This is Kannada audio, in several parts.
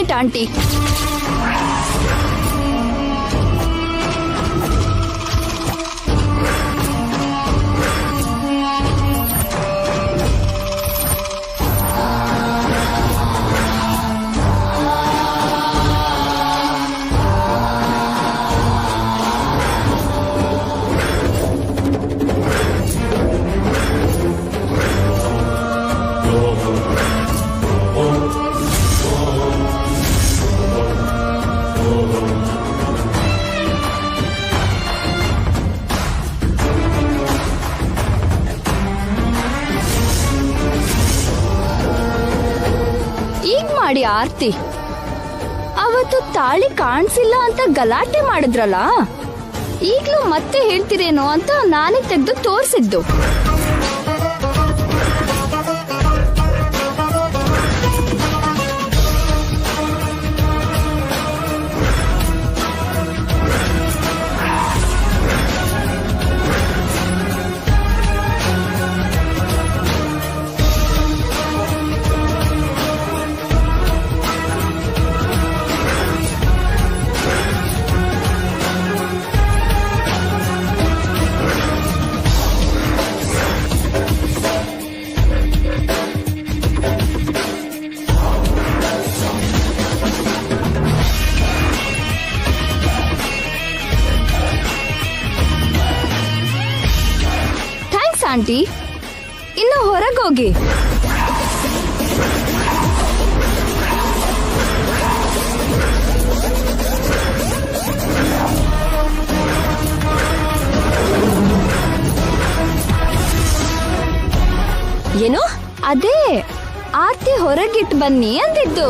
Minute aunty. ಮಾಡಿ ಆರ್ತಿ, ಅವತ್ತು ತಾಳಿ ಕಾಣಿಸಿಲ್ಲ ಅಂತ ಗಲಾಟೆ ಮಾಡಿದ್ರಲ್ಲ, ಈಗ್ಲೂ ಮತ್ತೆ ಹೇಳ್ತಿರೇನೋ ಅಂತ ನಾನೇ ತೆಗೆದು ತೋರಿಸಿದ್ದು. ಆಂಟಿ, ಇನ್ನು ಹೊರಗೋಗಿ. ಏನು? ಅದೇ ಆರ್ತಿ ಹೊರಗಿಟ್ಟು ಬನ್ನಿ ಅಂದಿದ್ದು.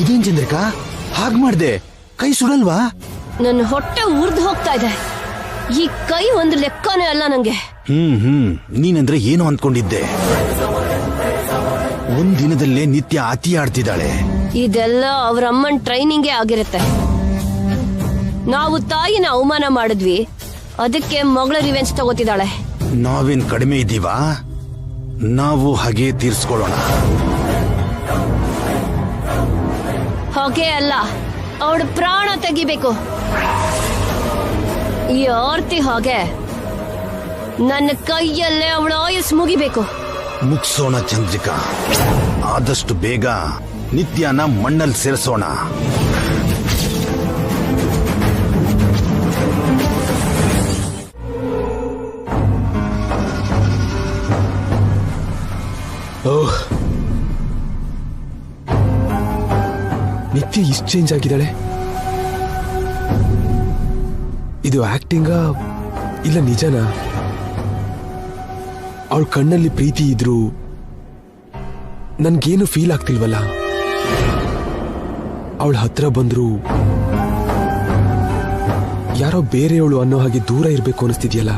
ಇದೇನ್ ಚಂದ್ರಿಕಾ, ಹಾಗ್ ಮಾಡ್ದೆ? ಕೈ ಸುಡಲ್ವಾ? ನನ್ನ ಹೊಟ್ಟೆ ಉರ್ದು ಹೋಗ್ತಾ ಇದೆ. ಈ ಕೈ ಒಂದು ಲೆಕ್ಕನೇ ಅಲ್ಲ ನಂಗೆ. ನೀನಂದ್ರೆ ಏನು ಅಂದ್ಕೊಂಡಿದ್ದೆ? ಒಂದ್ ದಿನದಲ್ಲೇ ನಿತ್ಯ ಅತಿ ಆಡ್ತಿದ್ದಾಳೆ. ಇದೆಲ್ಲ ಅವ್ರ ಅಮ್ಮನ್ ಟ್ರೈನಿಂಗೇ ಆಗಿರುತ್ತೆ. ನಾವು ತಾಯಿನ ಅವಮಾನ ಮಾಡಿದ್ವಿ, ಅದಕ್ಕೆ ಮಗಳ ರಿವೆಂಜ್ ತಗೋತಿದ್ದಾಳೆ. ನಾವೇನ್ ಕಡಿಮೆ ಇದ್ದೀವಾ? ನಾವು ಹಾಗೆ ತೀರ್ಸ್ಕೊಳ್ಳೋಣ. ಹಾಗೆ ಅಲ್ಲ, ಅವಳ ಪ್ರಾಣ ತೆಗಿಬೇಕು. ಈ ಆರ್ತಿ ಹಾಗೆ ನನ್ನ ಕೈಯಲ್ಲೇ ಅವಳ ಆಯುಸ್ ಮುಗಿಬೇಕು. ಮುಗ್ಸೋಣ ಚಂದ್ರಿಕಾ, ಆದಷ್ಟು ಬೇಗ ನಿತ್ಯನ ಮಣ್ಣಲ್ಲಿ ಸೇರಿಸೋಣ. ಓಹ್, ನಿತ್ಯ ಇಷ್ಟು ಚೇಂಜ್ ಆಗಿದ್ದಾಳೆ. ಇದು ಆಕ್ಟಿಂಗಾ ಇಲ್ಲ ನಿಜನಾ? ಅವಳ ಕಣ್ಣಲ್ಲಿ ಪ್ರೀತಿ ಇದ್ರು ನನ್ಗೇನು ಫೀಲ್ ಆಗ್ತಿಲ್ವಲ್ಲ. ಅವಳ ಹತ್ರ ಬಂದ್ರು ಯಾರೋ ಬೇರೆಯವಳು ಅನ್ನೋ ಹಾಗೆ ದೂರ ಇರಬೇಕು ಅನಿಸ್ತಿದ್ಯಲ್ಲ.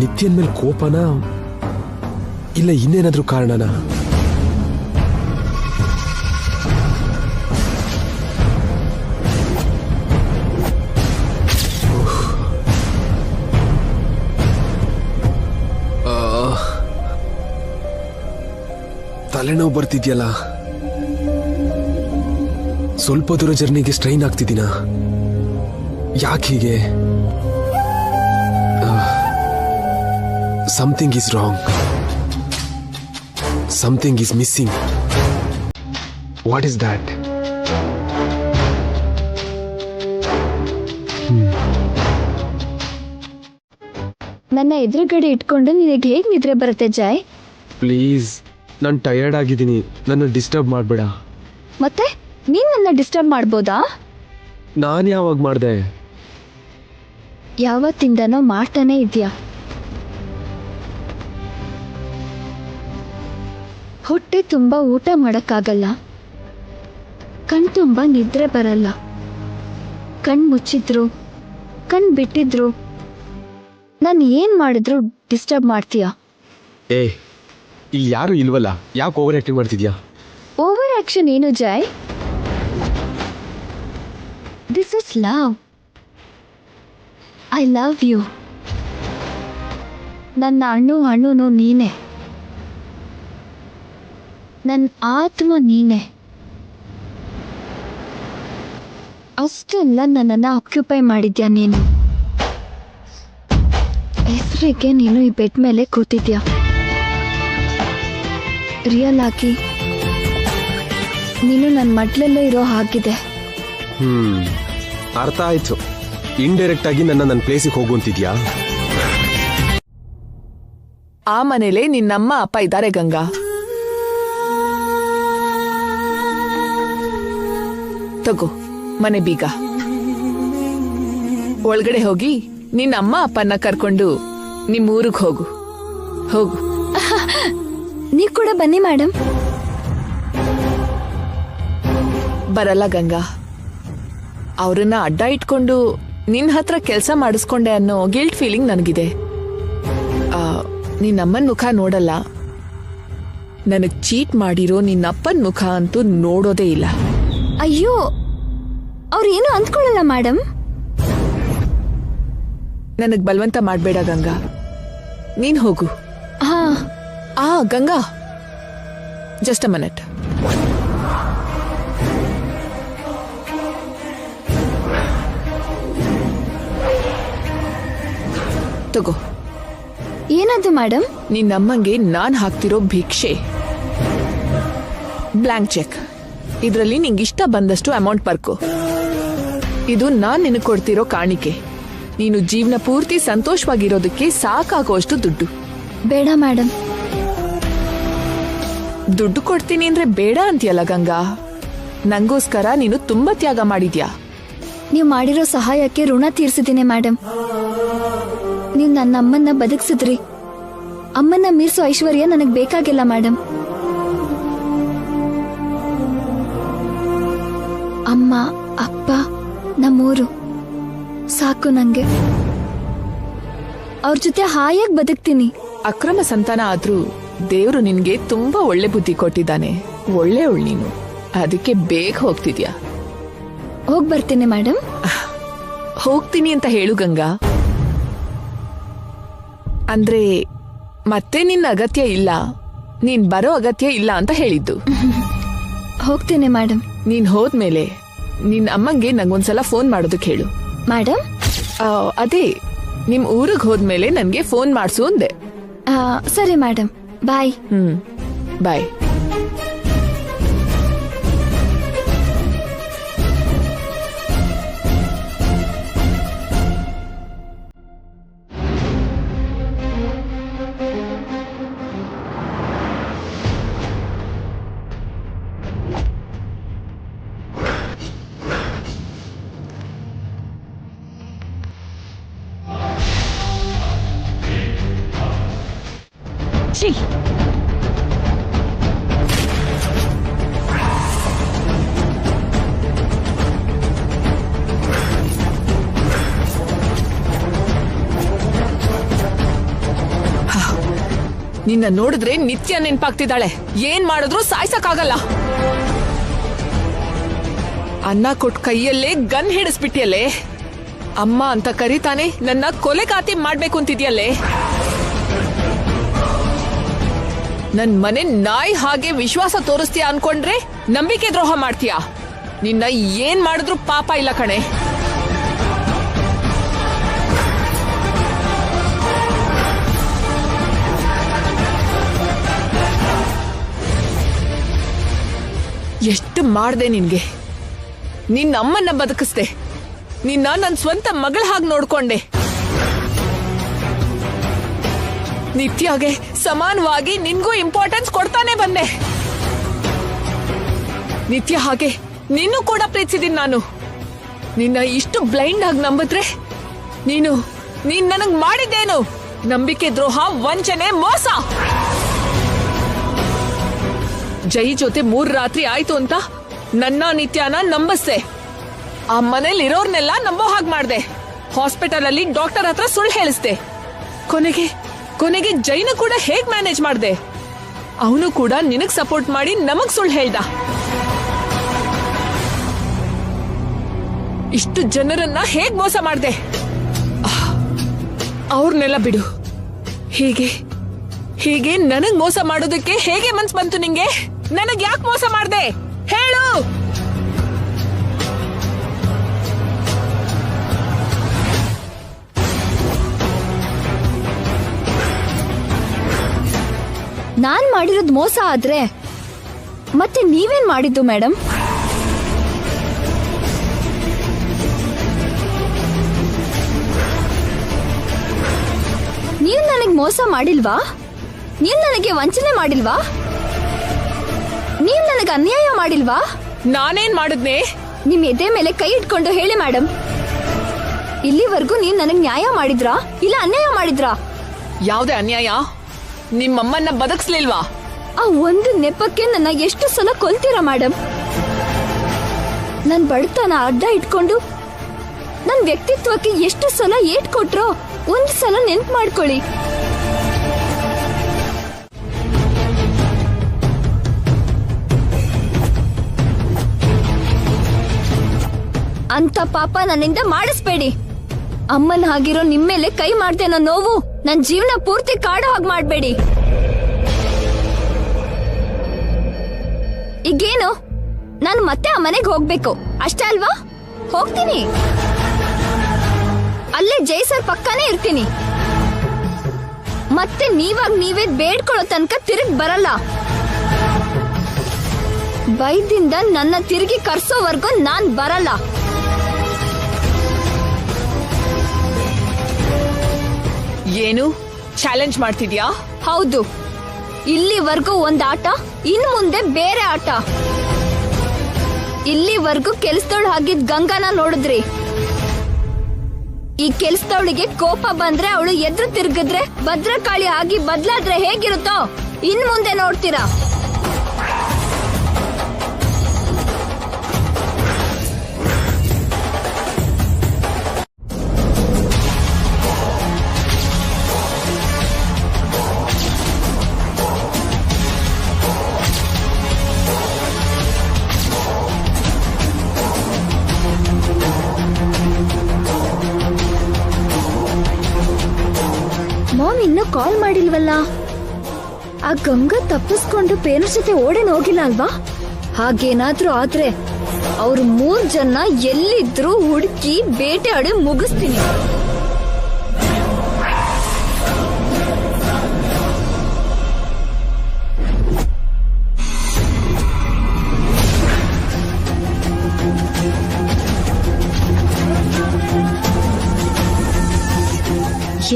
ನಿತ್ಯನ್ ಮೇಲೆ ಕೋಪನಾ ಇಲ್ಲ ಇನ್ನೇನಾದ್ರೂ ಕಾರಣನಾ? ತಲೆನೋವು ಬರ್ತಿದ್ಯಲ್ಲ. ಸ್ವಲ್ಪ ದೂರ ಜರ್ನಿಗೆ ಸ್ಟ್ರೈನ್ ಆಗ್ತಿದ್ದೀನ. ಯಾಕೆ ಹೀಗೆ? Something is wrong. Something is missing. What is that? ನನ್ನ ಎದುರುಗಡೆ ಇಟ್ಕೊಂಡು ನಿನಗೆ ಹೇಗೆ ನಿದ್ರೆ ಬರುತ್ತೆ ಜಾಯ್? ಪ್ಲೀಸ್, ನಾನು ಟಯರ್ಡ್ ಆಗಿದ್ದೀನಿ, ನನ್ನ ಡಿಸ್ಟರ್ಬ್ ಮಾಡಬೇಡ. ಮತ್ತೆ ನೀನ್ ನನ್ನ ಡಿಸ್ಟರ್ಬ್ ಮಾಡ್ಬೋದಾ? ನಾನು ಯಾವಾಗ ಮಾಡಿದೆ? ಯಾವತ್ತಿಂದನೋ ಮಾಡ್ತಾನೆ ಇದೆಯಾ. ಹೊಟ್ಟೆ ತುಂಬ ಊಟ ಮಾಡೋಕ್ಕಾಗಲ್ಲ, ಕಣ್ ತುಂಬ ನಿದ್ರೆ ಬರಲ್ಲ, ಕಣ್ ಮುಚ್ಚಿದ್ರು ಕಣ್ ಬಿಟ್ಟಿದ್ರು ನಾನು ಏನು ಮಾಡಿದ್ರು ಡಿಸ್ಟರ್ಬ್ ಮಾಡ್ತೀಯಾ? ಏ, ಇಲ್ಲಿ ಯಾರು ಇಲ್ವಲ್ಲ, ಯಾಕೆ ಓವರ್ ಆ್ಯಕ್ಟಿಂಗ್ ಮಾಡ್ತಿದ್ಯಾ? ಓವರ್ ಆಕ್ಷನ್ ಏನು Joy? This is love. I love you. ನನ್ನ ಹಣ್ಣುನು ನೀನೆ, ನನ್ನ ಆತ್ಮ ನೀನೆ. ಅಷ್ಟೆಲ್ಲ ನನ್ನನ್ನು ಆಕ್ಯುಪೈ ಮಾಡಿದ್ಯಾ ನೀನು. ಹೆಸರಿಗೆ ನೀನು ಈ ಬೆಡ್ ಮೇಲೆ ಕೂತಿದ್ಯಾ. ರಿಯಲ್ ಆಗಿ ನೀನು ನನ್ನ ಮಡ್ಲಲ್ಲೇ ಇರೋ ಹಾಗಿದೆ. ಅರ್ಥ ಆಯ್ತು. ಇಂಡೈರೆಕ್ಟ್ ಆಗಿ ನನ್ನ ಪ್ಲೇಸಿಗೆ ಹೋಗುವಂತಿದ್ಯಾ? ಆ ಮನೇಲೆ ನಿನ್ನಮ್ಮ ಅಪ್ಪ ಇದ್ದಾರೆ ಗಂಗಾ. ತಗೋ ಮನೆ ಬೀಗ. ಒಳಗಡೆ ಹೋಗಿ ನಿನ್ನ ಅಮ್ಮ ಅಪ್ಪನ್ನ ಕರ್ಕೊಂಡು ನಿಮ್ಮೂರಿಗೆ ಹೋಗು. ಹೋಗು. ನೀವು ಕೂಡ ಬನ್ನಿ ಮೇಡಮ್. ಬರಲ್ಲ ಗಂಗಾ. ಅವರನ್ನ ಅಡ್ಡ ಇಟ್ಕೊಂಡು ನಿನ್ನ ಹತ್ರ ಕೆಲಸ ಮಾಡಿಸ್ಕೊಂಡೆ ಅನ್ನೋ ಗಿಲ್ಟ್ ಫೀಲಿಂಗ್ ನನಗಿದೆ. ನಿನ್ನಮ್ಮನ ಮುಖ ನೋಡಲ್ಲ, ನನಗ್ ಚೀಟ್ ಮಾಡಿರೋ ನಿನ್ನಪ್ಪನ ಮುಖ ಅಂತೂ ನೋಡೋದೇ ಇಲ್ಲ. ಅಯ್ಯೋ, ಅವ್ರು ಏನು ಅಂದ್ಕೊಳ್ಳಲ್ಲ ಮೇಡಮ್. ನನಗ್ ಬಲವಂತ ಮಾಡ್ಬೇಡ ಗಂಗಾ, ನೀನ್ ಹೋಗು. ಹಾ ಗಂಗಾ, ಜಸ್ಟ್ ಅ ಮಿನಿಟ್. ತಗೋ. ಏನದು ಮೇಡಮ್? ನಿನ್ನಮ್ಮಂಗೆ ನಾನ್ ಹಾಕ್ತಿರೋ ಭಿಕ್ಷೆ. Blank cheque. ಇದ್ರಲ್ಲಿ ನಿಂಗಿಷ್ಟ ಬಂದಷ್ಟು ಅಮೌಂಟ್ ಬರ್ಕೋ. ಇದು ನಾನ್ ನಿನಗೆ ಕೊಡ್ತಿರೋ ಕಾಣಿಕೆ. ನೀನು ಜೀವನ ಪೂರ್ತಿ ಸಂತೋಷವಾಗಿರೋದಕ್ಕೆ ಸಾಕಾಗೋಷ್ಟು ದುಡ್ಡು. ಬೇಡ ಮೇಡಮ್. ದುಡ್ಡು ಕೊಡ್ತೀನಿ ಅಂದ್ರೆ ಬೇಡ ಅಂತೀಯಲ್ಲ ಗಂಗಾ. ನಂಗೋಸ್ಕರ ನೀನು ತುಂಬಾ ತ್ಯಾಗ ಮಾಡಿದ್ಯಾ. ನೀವು ಮಾಡಿರೋ ಸಹಾಯಕ್ಕೆ ಋಣ ತೀರ್ಸಿದ್ದೀನಿ ಮೇಡಮ್. ನೀವು ನನ್ನ ಅಮ್ಮನ್ನ ಬದುಕಿಸಿದ್ರಿ. ಅಮ್ಮನ್ನ ಮೀರಿಸೋ ಐಶ್ವರ್ಯ ನನಗೆ ಬೇಕಾಗಿಲ್ಲ ಮೇಡಮ್. ಅಮ್ಮ ಅಪ್ಪ ನಮ್ಮೂರು ಸಾಕು ನಂಗೆ. ಅವ್ರ ಜೊತೆ ಹಾಯಾಗಿ ಬದುಕ್ತೀನಿ. ಅಕ್ರಮ ಸಂತಾನ ಆದ್ರೂ ದೇವ್ರು ನಿನ್ಗೆ ತುಂಬಾ ಒಳ್ಳೆ ಬುದ್ಧಿ ಕೊಟ್ಟಿದ್ದಾನೆ. ಒಳ್ಳೆ ನೀನು, ಅದಕ್ಕೆ ಬೇಗ ಹೋಗ್ತಿದ್ಯಾ. ಹೋಗ್ ಬರ್ತೀನಿ ಮೇಡಮ್. ಹೋಗ್ತೀನಿ ಅಂತ ಹೇಳು ಗಂಗಾ. ಅಂದ್ರೆ ಮತ್ತೆ ನಿನ್ನ ಅಗತ್ಯ ಇಲ್ಲ, ನೀನ್ ಬರೋ ಅಗತ್ಯ ಇಲ್ಲ ಅಂತ ಹೇಳಿದ್ದು. ಹೋಗ್ತೀನಿ ಮೇಡಮ್. ನೀನ್ ಹೋದ್ಮೇಲೆ ನಿನ್ ಅಮ್ಮಂಗೆ ನಂಗೊಂದ್ಸಲ ಫೋನ್ ಮಾಡೋದಕ್ಕೆ ಹೇಳು. ಮೇಡಮ್? ಅದೇ ನಿಮ್ ಊರಿಗೆ ಹೋದ್ಮೇಲೆ ನನ್ಗೆ ಫೋನ್ ಮಾಡ್ಸು ಅಂದೆ. ಸರಿ ಮೇಡಮ್, ಬಾಯ್. ಬಾಯ್. ನಿನ್ನ ನೋಡಿದ್ರೆ ನಿತ್ಯ ನೆನ್ಪಾಗ್ತಿದ್ದಾಳೆ. ಏನ್ ಮಾಡಿದ್ರು ಸಾಯ್ಸಕ್ಕಾಗಲ್ಲ. ಅನ್ನ ಕೊಟ್ ಕೈಯಲ್ಲೇ ಗನ್ ಹಿಡಿಸ್ಬಿಟ್ಟಿಯಲ್ಲೇ. ಅಮ್ಮ ಅಂತ ಕರೀತಾನೆ ನನ್ನ ಕೊಲೆಗಾತಿ ಮಾಡ್ಬೇಕು ಅಂತಿದ್ಯಲ್ಲೇ. ನನ್ ಮನೆ ನಾಯಿ ಹಾಗೆ ವಿಶ್ವಾಸ ತೋರಿಸ್ತೀಯ ಅನ್ಕೊಂಡ್ರೆ ನಂಬಿಕೆ ದ್ರೋಹ ಮಾಡ್ತೀಯ. ನಿನ್ನ ಏನ್ ಮಾಡಿದ್ರು ಪಾಪ ಇಲ್ಲ ಕಣೆ. ಎಷ್ಟು ಮಾಡ್ದೆ ನಿನ್ಗೆ. ನಿನ್ನ ಅಮ್ಮನ್ನ ಬದುಕಿಸ್ದೆ. ನಿನ್ನ ನನ್ನ ಸ್ವಂತ ಮಗಳ ಹಾಗೆ ನೋಡ್ಕೊಂಡೆ. ನಿತ್ಯಗೆ ಸಮಾನವಾಗಿ ನಿನ್ಗೂ ಇಂಪಾರ್ಟೆನ್ಸ್ ಕೊಡ್ತಾನೆ ಬಂದೆ. ನಿತ್ಯ ಹಾಗೆ ನಿನ್ನೂ ಕೂಡ ಪ್ರೀತಿಸಿದೀನಿ ನಾನು. ನಿನ್ನ ಇಷ್ಟು ಬ್ಲೈಂಡ್ ಆಗಿ ನಂಬಿದ್ರೆ ನೀನ್ ನನಗ್ ಮಾಡಿದ್ದೇನು? ನಂಬಿಕೆ ದ್ರೋಹ, ವಂಚನೆ, ಮೋಸ. ಜೈ ಜೊತೆ 3 ರಾತ್ರಿ ಆಯ್ತು ಅಂತ ನನ್ನ ನಿತ್ಯನ ನಂಬಿಸ್ದೆ. ಆ ಮನೇಲಿ ಇರೋರ್ನೆಲ್ಲ ನಂಬೋ ಹಾಗೆ ಮಾಡ್ದೆ. ಹಾಸ್ಪಿಟಲ್ ಅಲ್ಲಿ ಡಾಕ್ಟರ್ ಹತ್ರ ಸುಳ್ಳು ಹೇಳಿಸ್ದೆ. ಕೊನೆಗೆ ಜೈನ ಕೂಡ ಹೇಗ್ ಮ್ಯಾನೇಜ್ ಮಾಡ್ದೆ? ಅವನು ಕೂಡ ನಿನಗ್ ಸಪೋರ್ಟ್ ಮಾಡಿ ನಮಗ್ ಸುಳ್ಳು ಹೇಳ್ದ. ಇಷ್ಟು ಜನರನ್ನ ಹೇಗ್ ಮೋಸ ಮಾಡ್ದೆ? ಅವ್ರನ್ನೆಲ್ಲ ಬಿಡು. ಹೀಗೆ ನನಗ್ ಮೋಸ ಮಾಡೋದಕ್ಕೆ ಹೇಗೆ ಮನ್ಸ್ ಬಂತು ನಿಂಗೆ? ನನಗ್ ಯಾಕೆ ಮೋಸ ಮಾಡ್ದೆ ಹೇಳು? ನಾನ್ ಮಾಡಿರೋದು ಮೋಸ ಆದ್ರೆ ಮತ್ತೆ ನೀವೇನ್ ಮಾಡಿದ್ದು ಮೇಡಮ್? ನೀವು ನನಗೆ ಮೋಸ ಮಾಡಿಲ್ವಾ? ನೀವು ನನಗೆ ವಂಚನೆ ಮಾಡಿಲ್ವಾ? ನೀವು ನನಗೆ ಅನ್ಯಾಯ ಮಾಡಿಲ್ವಾ? ನಾನೇನ್ ಮಾಡಿದ್ನೆ? ನಿಮ್ ಎದೆ ಮೇಲೆ ಕೈ ಇಟ್ಕೊಂಡು ಹೇಳಿ ಮೇಡಮ್, ಇಲ್ಲಿವರೆಗೂ ನೀವು ನನಗೆ ನ್ಯಾಯ ಮಾಡಿದ್ರಾ ಇಲ್ಲ ಅನ್ಯಾಯ ಮಾಡಿದ್ರಾ? ಯಾವ್ದೇ ಅನ್ಯಾಯ? ನಿಮ್ಮಮ್ಮನ್ನ ಬದುಕ್ಸ್ಲಿಲ್ವಾ? ಆ ಒಂದು ನೆಪಕ್ಕೆ ನನ್ನ ಎಷ್ಟು ಸಲ ಕೊಲ್ತೀರಾ ಮೇಡಮ್? ನನ್ ಬಡತನ ಅಡ್ಡ ಇಟ್ಕೊಂಡು ನನ್ ವ್ಯಕ್ತಿತ್ವಕ್ಕೆ ಎಷ್ಟು ಸಲ ಏಟ್ ಕೊಟ್ರೋ ಒಂದ್ ಸಲ ನೆನ್ಪು ಮಾಡ್ಕೊಳ್ಳಿ. ಅಂತ ಪಾಪ ನನ್ನಿಂದ ಮಾಡಿಸ್ಬೇಡಿ. ಅಮ್ಮನ ಹಾಗಿರೋ ನಿಮ್ಮೇಲೆ ಕೈ ಮಾಡ್ದೆ ಅನ್ನೋ ನೋವು ನನ್ ಜೀವನ ಪೂರ್ತಿ ಕಾಡೋ ಹಾಗೆ ಮಾಡ್ಬೇಡಿ. ಈಗೇನು, ನಾನು ಮತ್ತೆ ಆ ಮನೆಗೆ ಹೋಗ್ಬೇಕು ಅಷ್ಟೇ ಅಲ್ವಾ? ಹೋಗ್ತೀನಿ, ಅಲ್ಲೇ ಜೈ ಸರ್ ಪಕ್ಕಾನೇ ಇರ್ತೀನಿ. ಮತ್ತೆ ನೀವೇ ಬೇಡ್ಕೊಳ್ಳೋ ತನಕ ತಿರುಗಿ ಬರಲ್ಲ. ಬೈದಿಂದ ನನ್ನ ತಿರುಗಿ ಕರ್ಸೋವರೆಗೂ ನಾನ್ ಬರಲ್ಲ. ಏನು ಚಾಲೆಂಜ್ ಮಾಡ್ತಿದ್ಯಾ? ಹೌದು, ಇಲ್ಲಿವರೆಗೂ ಒಂದ್ ಆಟ, ಇನ್ ಮುಂದೆ ಬೇರೆ ಆಟ. ಇಲ್ಲಿವರೆಗೂ ಕೆಲ್ಸದವಳು ಆಗಿದ್ ಗಂಗಾನ ನೋಡಿದ್ರಿ. ಈ ಕೆಲ್ಸದವಳಿಗೆ ಕೋಪ ಬಂದ್ರೆ ಅವಳು ಎದುರು ತಿರ್ಗಿದ್ರೆ ಭದ್ರಕಾಳಿ ಆಗಿ ಬದ್ಲಾದ್ರೆ ಹೇಗಿರುತ್ತೋ ಇನ್ ಮುಂದೆ ನೋಡ್ತೀರಾ. ಮಾಮ್ ಇನ್ನೂ ಕಾಲ್ ಮಾಡಿಲ್ವಲ್ಲ? ಆ ಗಂಗಾ ತಪ್ಪಿಸ್ಕೊಂಡು ಪೇರೆಂಟ್ಸ್ ಜೊತೆ ಓಡೇನ್ ಹೋಗಿಲ್ಲ ಅಲ್ವಾ? ಹಾಗೇನಾದ್ರೂ ಆದ್ರೆ ಅವ್ರು 3 ಜನ ಎಲ್ಲಿದ್ರು ಹುಡುಕಿ ಬೇಟೆಯಾಡಿ ಮುಗಿಸ್ತೀನಿ.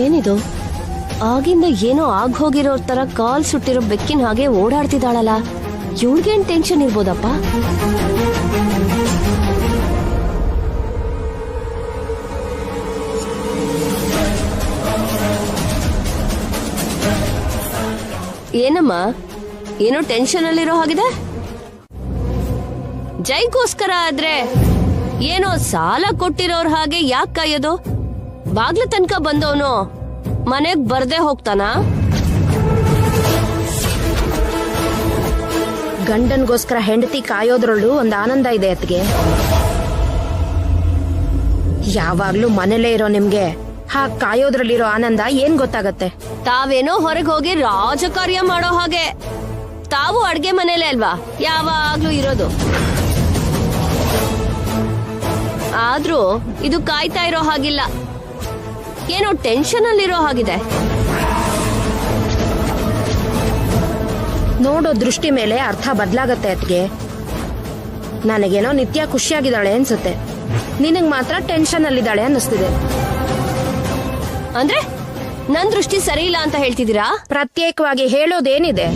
ಏನಿದು? ಆಗಿಂದ ಏನೋ ಹೋಗಿರೋ ತರ ಕಾಲ್ ಸುಟ್ಟಿರೋ ಬೆಕ್ಕಿನ ಹಾಗೆ ಓಡಾಡ್ತಿದ್ದಾಳಲ್ಲ. ಇವಳಿಗೇನ್ ಟೆನ್ಷನ್ ಇರ್ಬೋದಪ್ಪ? ಏನಮ್ಮ, ಏನೋ ಟೆನ್ಷನ್ ಅಲ್ಲಿರೋ ಹಾಗಿದೆ? ಜೈಗೋಸ್ಕರ ಆದ್ರೆ ಏನೋ ಸಾಲ ಕೊಟ್ಟಿರೋರ್ ಹಾಗೆ ಯಾಕೆ ಕಾಯೋದು? ಬಾಗ್ಲ ತನಕ ಬಂದವನು ಮನೆಗ್ ಬರ್ದೇ ಹೋಗ್ತಾನ? ಗಂಡನ್ಗೋಸ್ಕರ ಹೆಂಡತಿ ಕಾಯೋದ್ರಲ್ಲೂ ಒಂದು ಆನಂದ ಇದೆ ಅತ್ಗೆ. ಯಾವಾಗ್ಲೂ ಮನೇಲೇ ಇರೋ ನಿಮ್ಗೆ ಹಾಗ್ ಕಾಯೋದ್ರಲ್ಲಿರೋ ಆನಂದ ಏನ್ ಗೊತ್ತಾಗತ್ತೆ? ತಾವೇನೋ ಹೊರಗೆ ಹೋಗಿ ರಾಜಕಾರ್ಯ ಮಾಡೋ ಹಾಗೆ. ತಾವು ಅಡ್ಗೆ ಮನೇಲೆ ಅಲ್ವಾ ಯಾವಾಗ್ಲೂ ಇರೋದು. ಆದ್ರೂ ಇದು ಕಾಯ್ತಾ ಇರೋ ಹಾಗಿಲ್ಲ, ಏನೋ ಟೆನ್ಷನ್ ಅಲ್ಲಿರೋ ಹಾಗಿದೆ. ನೋಡೋ ದೃಷ್ಟಿ ಮೇಲೆ ಅರ್ಥ ಬದಲಾಗತ್ತೆ ಅತ್ಗೆ. ನನಗೇನೋ ನಿತ್ಯ ಖುಷಿಯಾಗಿದ್ದಾಳೆ ಅನ್ಸುತ್ತೆ, ನಿನಗ್ ಮಾತ್ರ ಟೆನ್ಷನ್ ಅಲ್ಲಿದ್ದಾಳೆ ಅನ್ನಿಸ್ತಿದೆ. ಅಂದ್ರೆ ನನ್ ದೃಷ್ಟಿ ಸರಿ ಇಲ್ಲ ಅಂತ ಹೇಳ್ತಿದ್ದೀರಾ? ಪ್ರತ್ಯೇಕವಾಗಿ ಹೇಳೋದೇನಿದೆ?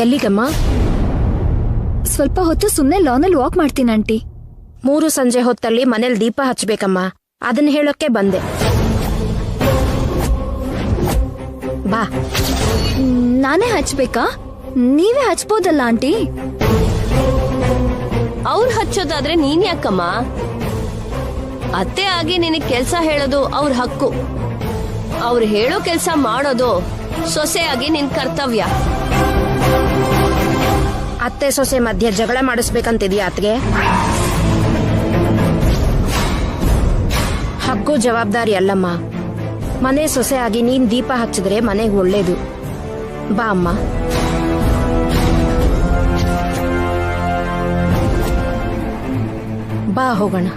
ಎಲ್ಲಿಗಮ್ಮ? ಸ್ವಲ್ಪ ಹೊತ್ತು ಸುಮ್ನೆ ಲಾನಲ್ಲಿ ವಾಕ್ ಮಾಡ್ತೀನಿ ಆಂಟಿ. 3 ಸಂಜೆ ಹೊತ್ತಲ್ಲಿ ಮನೇಲಿ ದೀಪ ಹಚ್ಬೇಕಮ್ಮ, ಅದನ್ನ ಹೇಳೋಕೆ ಬಂದೆ. ಬಾ. ನಾನೇ ಹಚ್ಬೇಕಾ? ನೀವೇ ಹಚ್ಬೋದಲ್ಲ ಆಂಟಿ. ಅವ್ರು ಹಚ್ಚೋದಾದ್ರೆ ನೀನ್ ಯಾಕಮ್ಮ? ಅತ್ತೆ ಆಗಿ ನಿನಗ್ ಕೆಲ್ಸ ಹೇಳೋದು ಅವ್ರ ಹಕ್ಕು. ಅವ್ರು ಹೇಳೋ ಕೆಲ್ಸ ಮಾಡೋದು ಸೊಸೆಯಾಗಿ ನಿನ್ ಕರ್ತವ್ಯ. ಅತ್ತೆ ಸೊಸೆ ಮಧ್ಯೆ ಜಗಳ ಮಾಡಿಸ್ಬೇಕಂತಿದ್ಯಾ ಅತ್ಗೆ? ಹಕ್ಕು ಜವಾಬ್ದಾರಿ ಅಲ್ಲಮ್ಮ. ಮನೆ ಸೊಸೆ ಆಗಿ ನೀನ್ ದೀಪ ಹಚ್ಚಿದ್ರೆ ಮನೆಗೆ ಒಳ್ಳೇದು. ಬಾ ಅಮ್ಮ. ಬಾ ಹೋಗೋಣ.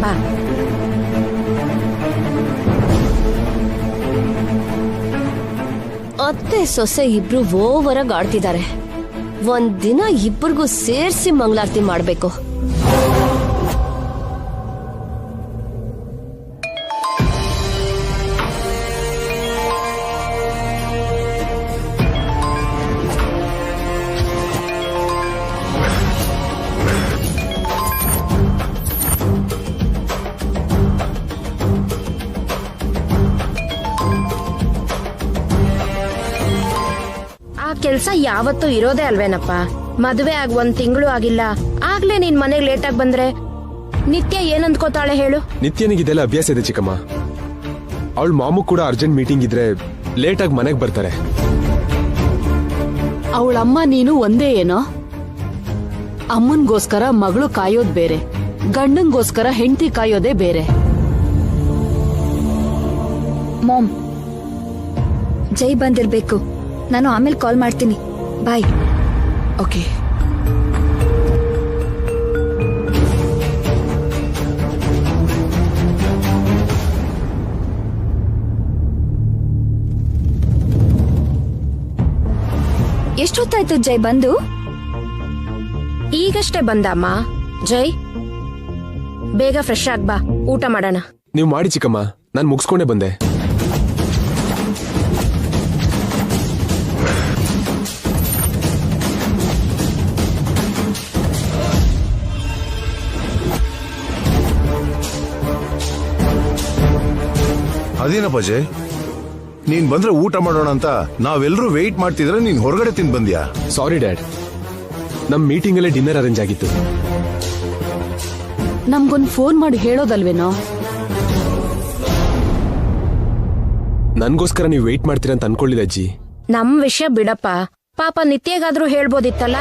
ಬಾ. ಅತ್ತೆ ಸೊಸೆ ಇಬ್ರು ಓವರಾಗಿ ಆಡ್ತಿದ್ದಾರೆ. ಒಂದ್ ದಿನ ಇಬ್ಬರಿಗೂ ಸೇರ್ಸಿ ಮಂಗಳಾರತಿ ಮಾಡ್ಬೇಕು. ಆ ಕೆಲ್ಸ ಯಾವತ್ತೂ ಇರೋದೇ ಅಲ್ವೇನಪ್ಪ? ಮದುವೆ ಆಗ 1 ತಿಂಗಳು ಆಗಿಲ್ಲ, ಆಗ್ಲೇ ನೀನ್ ಮನೆಗ್ ಲೇಟ್ ಆಗಿ ಬಂದ್ರೆ ನಿತ್ಯ ಏನಂದ್ಕೋತಾಳೆ ಹೇಳು? ನಿತ್ಯನಿಗೆ ಇದೆಲ್ಲ ಅಭ್ಯಾಸ ಇದೆ ಚಿಕ್ಕಮ್ಮ. ಅವಳ ಮಾಮು ಕೂಡ ಅರ್ಜೆಂಟ್ ಮೀಟಿಂಗ್ ಇದ್ರೆ ಲೇಟ್ ಆಗಿ ಮನೆಗೆ ಬರ್ತಾರೆ. ಅವಳಮ್ಮ ನೀನು ಒಂದೇ ಏನೋ? ಅಮ್ಮನ್ಗೋಸ್ಕರ ಮಗಳು ಕಾಯೋದ್ ಬೇರೆ, ಗಂಡಂಗೋಸ್ಕರ ಹೆಂಡತಿ ಕಾಯೋದೇ ಬೇರೆ. ಮಾಮ್, ಜೈ ಬಂದಿರ್ಬೇಕು. ನಾನು ಆಮೇಲೆ ಕಾಲ್ ಮಾಡ್ತೀನಿ. ಬಾಯ್. ಓಕೆ. ಎಷ್ಟೊತ್ತಾಯ್ತು ಜೈ ಬಂದು? ಈಗಷ್ಟೇ ಬಂದಮ್ಮ. ಜೈ, ಬೇಗ ಫ್ರೆಶ್ ಆಗ್ ಬಾ, ಊಟ ಮಾಡೋಣ. ನೀವು ಮಾಡಿ ಚಿಕ್ಕಮ್ಮ, ನಾನು ಮುಗಿಸ್ಕೊಂಡೇ ಬಂದೆ. ಅದೇನಪ್ಪ ಜಯ್, ನೀನ್ ಬಂದ್ರೆ ಊಟ ಮಾಡೋಣ ಅಂತ ನಾವೆಲ್ಲರೂ ವೆಯ್ಟ್ ಮಾಡ್ತಿದ್ರೆ ನೀನ್ ಹೊರಗಡೆ ತಿಂದ್ ಬಂದ್ಯಾ? ಸಾರಿ ಡ್ಯಾಡ್, ನಮ್ ಮೀಟಿಂಗ್ ಅಲ್ಲೇ ಡಿನ್ನರ್ ಅರೇಂಜ್ ಆಗಿತ್ತು. ನಮ್ಗೊಂದು ಫೋನ್ ಮಾಡಿ ಹೇಳೋದಲ್ವೇನೋ? ನನ್ಗೋಸ್ಕರ ನೀವು ವೆಯ್ಟ್ ಮಾಡ್ತೀರಾ ಅಂತ ಅನ್ಕೊಳ್ಳಿದೆ ಅಜ್ಜಿ. ನಮ್ ವಿಷಯ ಬಿಡಪ್ಪ, ಪಾಪ ನಿತ್ಯಗಾದ್ರೂ ಹೇಳ್ಬೋದಿತ್ತಲ್ಲ.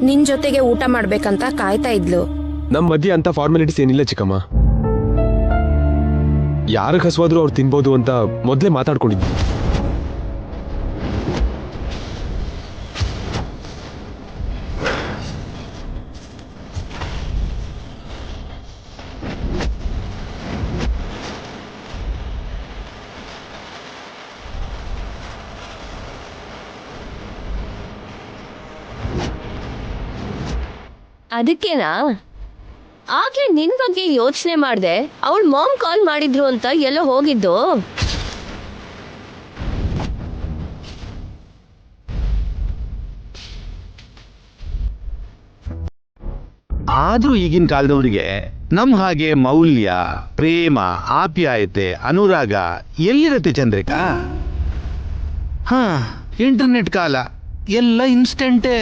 ನಿನ್ ಜೊತೆಗೆ ಊಟ ಮಾಡ್ಬೇಕಂತ ಕಾಯ್ತಾ ಇದ್ಲು. ನಮ್ ಮಧ್ಯೆ ಅಂತ ಫಾರ್ಮಾಲಿಟೀಸ್ ಏನಿಲ್ಲ ಚಿಕ್ಕಮ್ಮ. ಯಾರಿಗೆ ಹಸುವಾದ್ರೂ ಅವ್ರು ತಿನ್ಬೋದು ಅಂತ ಮೊದ್ಲೇ ಮಾತಾಡ್ಕೊಂಡಿದ್ವಿ. ಅದಕ್ಕೇನಾ ಆಗ್ಲೇ ನಿನ್ ಬಗ್ಗೆ ಯೋಚನೆ ಮಾಡ್ದೆ. ಅವಳ ಮಾಮ್ ಕಾಲ್ ಮಾಡಿದ್ರು ಅಂತ ಎಲ್ಲೋ ಹೋಗಿದ್ದು. ಆದ್ರೂ ಈಗಿನ ಕಾಲದವರಿಗೆ ನಮ್ ಹಾಗೆ ಮೌಲ್ಯ, ಪ್ರೇಮ, ಆಪ್ಯಾಯತೆ, ಅನುರಾಗ ಎಲ್ಲಿರುತ್ತೆ ಚಂದ್ರಿಕಾ? ಇಂಟರ್ನೆಟ್ ಕಾಲ, ಎಲ್ಲ ಇನ್ಸ್ಟೆಂಟೇ.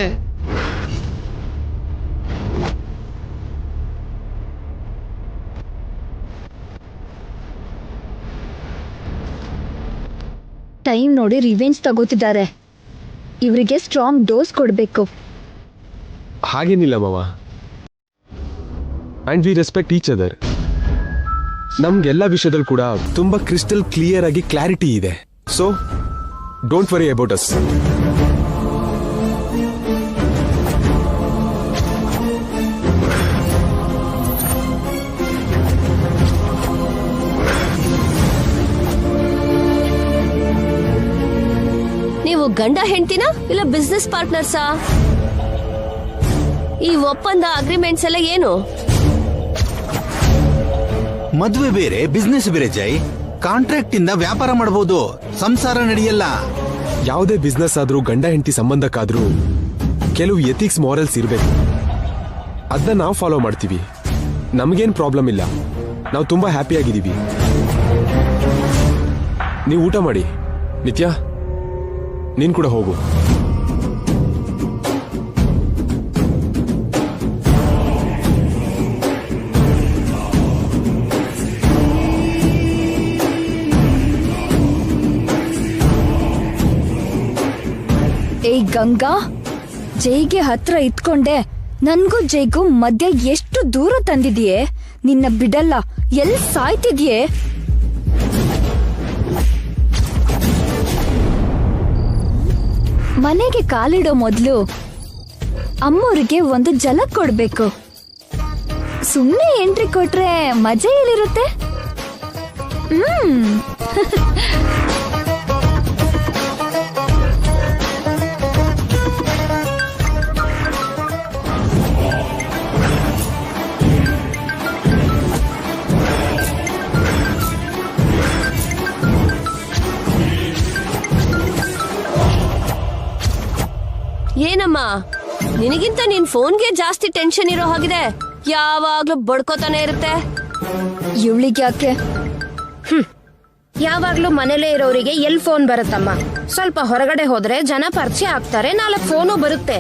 ಟೈಮ್ ನೋಡಿ ರಿವೆಂಜ್ ತಗೋತಿದ್ದಾರೆ. ಇವರಿಗೆ ಸ್ಟ್ರಾಂಗ್ ಡೋಸ್ ಕೊಡ್ಬೇಕು. ಹಾಗೇನಿಲ್ಲ ಮಾವ, and we respect each other. ನಮ್ಗೆಲ್ಲ ವಿಷಯದಲ್ಲಿ ಕೂಡ ತುಂಬಾ ಕ್ರಿಸ್ಟಲ್ ಕ್ಲಿಯರ್ ಆಗಿ ಕ್ಲಾರಿಟಿ ಇದೆ. So don't worry about us. ನೀವು ಗಂಡ ಹೆಂಡ್ತಿನ ಇಲ್ಲ ಬಿಸ್ನೆಸ್ ಪಾರ್ಟ್ನರ್ಸಾ? ಈ ಒಪ್ಪಂದ ಅಗ್ರಿಮೆಂಟ್ಸ್ ಎಲ್ಲ ಏನು? ಮದುವೆ ಬೇರೆ ಬಿಸ್ನೆಸ್ ಬೇರೆ ಜೈ. ಕಾಂಟ್ರಾಕ್ಟ್ ಇಂದ ವ್ಯಾಪಾರ ಮಾಡಬಹುದು, ಸಂಸಾರ ನಡೆಯಲ್ಲ. ಯಾವುದೇ ಬಿಸ್ನೆಸ್ ಆದ್ರೂ ಗಂಡ ಹೆಂಡತಿ ಸಂಬಂಧಕ್ಕಾದ್ರೂ ಕೆಲವು ಎಥಿಕ್ಸ್ ಮಾರಲ್ಸ್ ಇರ್ಬೇಕು. ಅದನ್ನ ನಾವು ಫಾಲೋ ಮಾಡ್ತೀವಿ. ನಮಗೇನ್ ಪ್ರಾಬ್ಲಮ್ ಇಲ್ಲ, ನಾವು ತುಂಬಾ ಹ್ಯಾಪಿ ಆಗಿದ್ದೀವಿ. ನೀವು ಊಟ ಮಾಡಿ. ನಿತ್ಯ, ನೀನ್ ಕೂಡ ಹೋಗು. ಏಯ್ ಗಂಗಾ, ಜೈಗೆ ಹತ್ರ ಇತ್ಕೊಂಡೆ ನನ್ಗೂ ಜೈಗೂ ಮಧ್ಯ ಎಷ್ಟು ದೂರ ತಂದಿದೀಯೇ. ನಿನ್ನ ಬಿಡಲ್ಲ, ಎಲ್ ಸಾಯ್ತಿದ್ಯೆ? ಮನೆಗೆ ಕಾಲಿಡೋ ಮೊದ್ಲು ಅಮ್ಮೋರಿಗೆ ಒಂದು ಜಲಕ್ ಕೊಡ್ಬೇಕು. ಸುಮ್ನೆ ಎಂಟ್ರಿ ಕೊಟ್ರೆ ಮಜಾ ಎಲ್ಲಿರುತ್ತೆ? ಏನಮ್ಮ, ನಿನಗಿಂತ ನಿನ್ ಫೋನ್ಗೆ ಜಾಸ್ತಿ ಟೆನ್ಷನ್ ಇರೋ ಹಾಗಿದೆ. ಯಾವಾಗ್ಲೂ ಬಡ್ಕೋತಾನೆ ಇರುತ್ತೆ. ಇವಳಿಗೆ ಯಾಕೆ? ಯಾವಾಗ್ಲೂ ಮನೇಲೇ ಇರೋರಿಗೆ ಎಲ್ ಫೋನ್ ಬರುತ್ತಮ್ಮ? ಸ್ವಲ್ಪ ಹೊರಗಡೆ ಹೋದ್ರೆ ಜನ ಪರಿಚಯ ಆಗ್ತಾರೆ, 4 ಫೋನು ಬರುತ್ತೆ.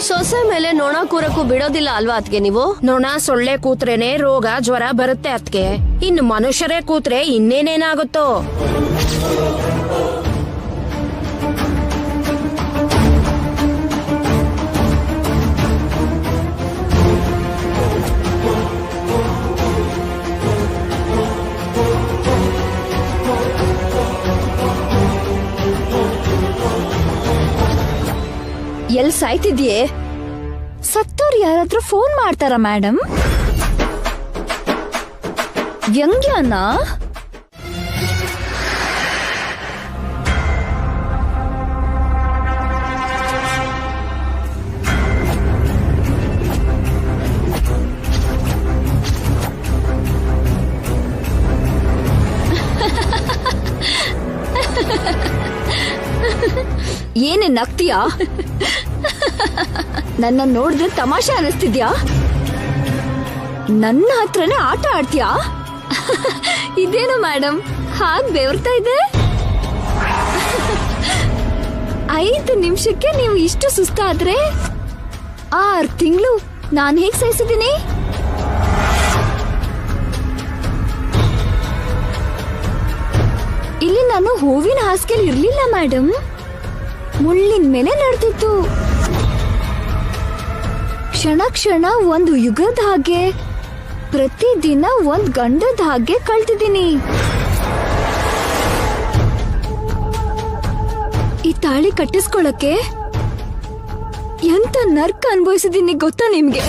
ಸೊಸೆ ಮೇಲೆ ನೊಣ ಕೂರಕ್ಕೂ ಬಿಡೋದಿಲ್ಲ ಅಲ್ವಾ ಅದ್ಗೆ ನೀವು? ನೊಣ ಸೊಳ್ಳೆ ಕೂತ್ರೇನೆ ರೋಗ ಜ್ವರ ಬರುತ್ತೆ ಅದ್ಕೆ. ಇನ್ನು ಮನುಷ್ಯರೇ ಕೂತ್ರೆ ಇನ್ನೇನೇನಾಗುತ್ತೋ. ಎಲ್ ಸಾಯ್ತಿದ್ಯೆ? ಸತ್ತೋರ್ ಯಾರಾದ್ರೂ ಫೋನ್ ಮಾಡ್ತಾರ ಮೇಡಮ್? ವ್ಯಂಗ್ಯನಾ? ಏನೇ ನಗ್ತೀಯಾ? ನನ್ನ ನೋಡಿದ್ರೆ ತಮಾಷೆ ಅನಿಸ್ತಿದ್ಯಾ? ನನ್ನ ಹತ್ರನೇ ಆಟ ಆಡ್ತೀಯಾ? ಇದೇನು ಮೇಡಮ್ ಹಾಗ್ ಬೆವರ್ತಾ ಇದೆ? 5 ನಿಮಿಷಕ್ಕೆ ನೀವು ಇಷ್ಟು ಸುಸ್ತಾದ್ರೆ 6 ತಿಂಗಳು ನಾನು ಹೇಗ್ ಸಹಿಸಿದ್ದೀನಿ? ಇಲ್ಲಿ ನಾನು ಹೂವಿನ ಹಾಸಿಗೆಲ್ ಇರ್ಲಿಲ್ಲ ಮೇಡಮ್, ಮುಳ್ಳಿನ ಮೇಲೆ ನಡೆದಿತ್ತು. ಕ್ಷಣ ಕ್ಷಣ ಒಂದು ಯುಗದ ಹಾಗೆ, ಪ್ರತಿದಿನ ಒಂದ್ ಗಂಡದ ಹಾಗೆ ಕಳ್ತಿದ್ದೀನಿ. ಈ ತಾಳಿ ಕಟ್ಟಿಸ್ಕೊಳಕ್ಕೆ ಎಂತ ನರ್ಕ ಅನುಭವಿಸಿದೀನಿ ಗೊತ್ತಾ ನಿಮ್ಗೆ?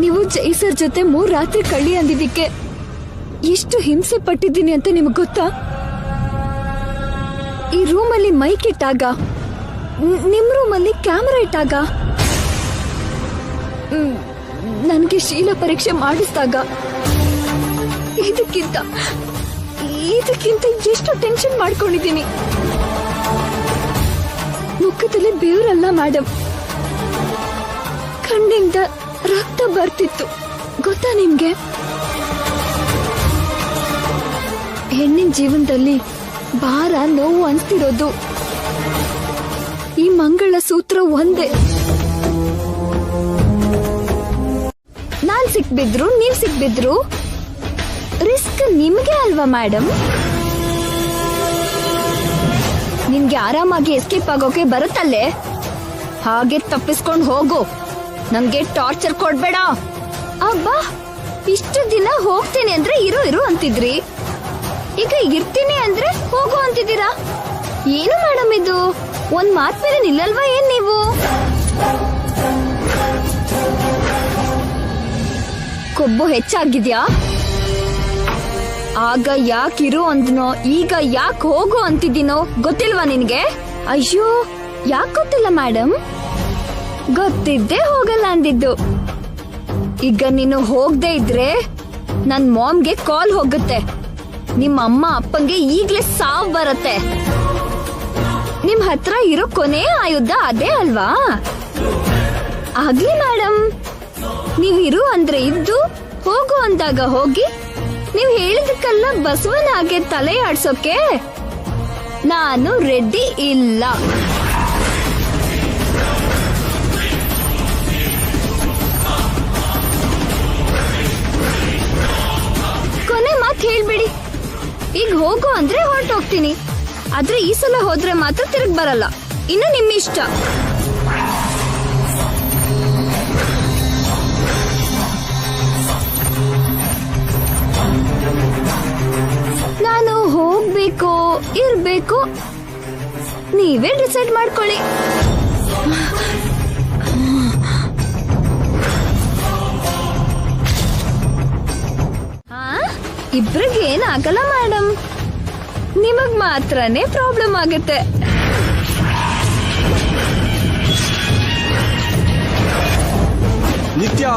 ನೀವು ಜೈಸರ್ ಜೊತೆ 3 ರಾತ್ರಿ ಕಳ್ಳಿ ಅಂದಿದ್ದಕ್ಕೆ ಎಷ್ಟು ಹಿಂಸೆ ಪಟ್ಟಿದ್ದೀನಿ ಅಂತ ನಿಮಗ್ ಗೊತ್ತಾ? ಈ ರೂಮಲ್ಲಿ ಮೈಕ್ ಇಟ್ಟಾಗ, ನಿಮ್ ರೂಮಲ್ಲಿ ಕ್ಯಾಮರಾ ಇಟ್ಟಾಗ, ನನ್ಗೆ ಶೀಲ ಪರೀಕ್ಷೆ ಮಾಡಿಸಿದಾಗ ಇದಕ್ಕಿಂತ ಎಷ್ಟು ಟೆನ್ಷನ್ ಮಾಡ್ಕೊಂಡಿದ್ದೀನಿ. ಮುಖದಲ್ಲಿ ಬೇವರಲ್ಲ ಮೇಡಮ್, ಕಣ್ಣಿಂದ ರಕ್ತ ಬರ್ತಿತ್ತು ಗೊತ್ತಾ ನಿಮ್ಗೆ? ಹೆಣ್ಣಿನ ಜೀವನದಲ್ಲಿ ಭಾರ ನೋವು ಅನ್ಸ್ತಿರೋದು ಈ ಮಂಗಳ ಸೂತ್ರ ಒಂದೇ. ನಾನ್ ಸಿಕ್ಬಿದ್ರು ನೀವ್ ಸಿಕ್ಬಿದ್ರು ರಿಸ್ಕ್ ನಿಮ್ಗೆ ಅಲ್ವಾ ಮೇಡಮ್? ನಿನ್ಗೆ ಆರಾಮಾಗಿ ಎಸ್ಕೇಪ್ ಆಗೋಕೆ ಬರುತ್ತಲ್ಲೇ, ಹಾಗೆ ತಪ್ಪಿಸ್ಕೊಂಡು ಹೋಗು. ನಂಗೆ ಟಾರ್ಚರ್ ಕೊಡ್ಬೇಡ. ಅಬ್ಬಾ, ಇಷ್ಟು ದಿನ ಹೋಗ್ತೀನಿ ಅಂದ್ರೆ ಇರು ಅಂತಿದ್ರಿ, ಈಗ ಇರ್ತೀನಿ ಅಂದ್ರೆ ಹೋಗು ಅಂತಿದ್ದೀರಾ. ಏನು ಮೇಡಮ್ ಇದು? ಒಂದ್ ಮಾತ್ ಮೇಲೆ ನಿಲ್ಲಲ್ವಾ ಏನ್ ನೀವು? ಕೊಬ್ಬು ಹೆಚ್ಚಾಗಿದ್ಯಾ? ಆಗ ಯಾಕಿರು ಅಂದ್ನೋ, ಈಗ ಯಾಕೆ ಹೋಗು ಅಂತಿದ್ದೀನೋ ಗೊತ್ತಿಲ್ವಾ ನಿನ್ಗೆ? ಅಯ್ಯೋ, ಯಾಕೆ ಗೊತ್ತಿಲ್ಲ ಮೇಡಮ್? ಗೊತ್ತಿದ್ದೆ ಹೋಗಲ್ಲ ಅಂದಿದ್ದು. ಈಗ ನೀನು ಹೋಗದೆ ಇದ್ರೆ ನನ್ ಮಾಮ್ಗೆ ಕಾಲ್ ಹೋಗುತ್ತೆ. ನಿಮ್ಮ ಅಮ್ಮ ಅಪ್ಪಂಗೆ ಈಗ್ಲೇ ಸಾವ್ ಬರತ್ತೆ. ನಿಮ್ ಹತ್ರ ಇರೋ ಕೊನೆ ಆಯುಧ ಅದೇ ಅಲ್ವಾ? ಆಗ್ಲಿ ಮೇಡಮ್, ನೀವಿರು ಅಂದ್ರೆ ಇದ್ದು, ಹೋಗು ಅಂದಾಗ ಹೋಗಿ, ನೀವ್ ಹೇಳಿದಕ್ಕೆಲ್ಲ ಬಸವನ ಹಾಗೆ ತಲೆ ಆಡ್ಸೋಕೆ ನಾನು ರೆಡಿ ಇಲ್ಲ. ಕೊನೆ ಮಾತು ಹೇಳ್ಬಿಡಿ. ಈಗ ಹೋಗು ಅಂದ್ರೆ ಹೊರಟೋಗ್ತೀನಿ, ಆದ್ರೆ ಈ ಸಲ ಹೋದ್ರೆ ಮಾತ್ರ ತಿರುಗ್ ಬರಲ್ಲ. ಇನ್ನು ನಿಮ್ಮ ಇಷ್ಟ. ನಾನು ಹೋಗ್ಬೇಕು ಇರ್ಬೇಕು ನೀವೇ ಡಿಸೈಡ್ ಮಾಡ್ಕೊಳ್ಳಿ. ಇಬ್ರಿಗೆ ಏನಾಗಲ್ಲ ಮೇಡಮ್, ನಿಮಗ್ ಮಾತ್ರನೇ ಪ್ರಾಬ್ಲಮ್ ಆಗುತ್ತೆ. ನಿತ್ಯ,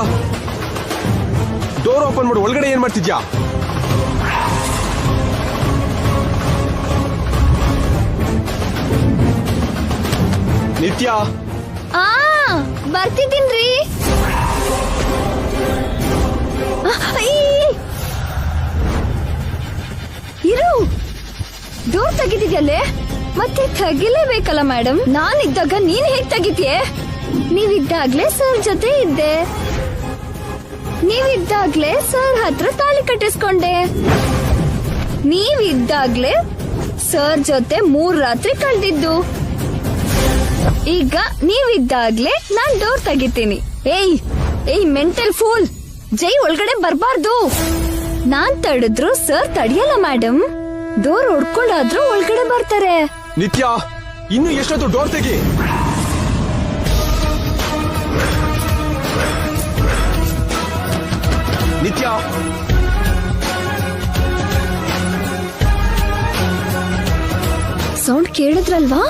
ಡೋರ್ ಓಪನ್ ಮಾಡಿ ಒಳಗಡೆ ಏನ್ ಮಾಡ್ತಿದ್ಯಾ? ನಿತ್ಯ, ಬರ್ತಿದ್ದೀನ್ರಿ. ಇರು, ಡೋರ್ ತೆಗಿತಿದ್ಯಲ್ಲೇ, ಮತ್ತೆ ತೆಗಿಲೇಬೇಕಲ್ಲ ಮೇಡಮ್. ನಾನಿದ್ದಾಗ ನೀನ್ ಹೇಗ್ ತೆಗಿತೀಯ? ನೀವಿದ್ದಾಗ್ಲೇ ಸರ್ ಜೊತೆ ಇದ್ದೆ, ನೀವಿದ್ದಾಗ್ಲೇ ಸರ್ ಹತ್ರ ತಾಳಿ ಕಟ್ಟಿಸ್ಕೊಂಡೆ, ನೀವಿದ್ದಾಗ್ಲೇ ಸರ್ ಜೊತೆ 3 ರಾತ್ರಿ ಕಳೆದಿದ್ದು. ಈಗ ನೀವಿದ್ದಾಗ್ಲೇ ನಾನ್ ಡೋರ್ ತೆಗಿತೀನಿ. ಏಯ್ ಮೆಂಟಲ್ ಫೂಲ್, ಜೈ ಒಳಗಡೆ ಬರ್ಬಾರ್ದು. ನಾನ್ ತಡೆದ್ರು ಸರ್ ತಡಿಯಲ್ಲ ಮೇಡಮ್. ಡೋರ್ ಹೊಡ್ಕೊಂಡಾದ್ರೂ ಒಳಗಡೆ ಬರ್ತಾರೆ. ನಿತ್ಯ, ಇನ್ನು ಎಷ್ಟೊತ್ತು ಡೋರ್ ತೆಗಿ. ನಿತ್ಯ, ಸೌಂಡ್ ಕೇಳಿದ್ರಲ್ವಾ?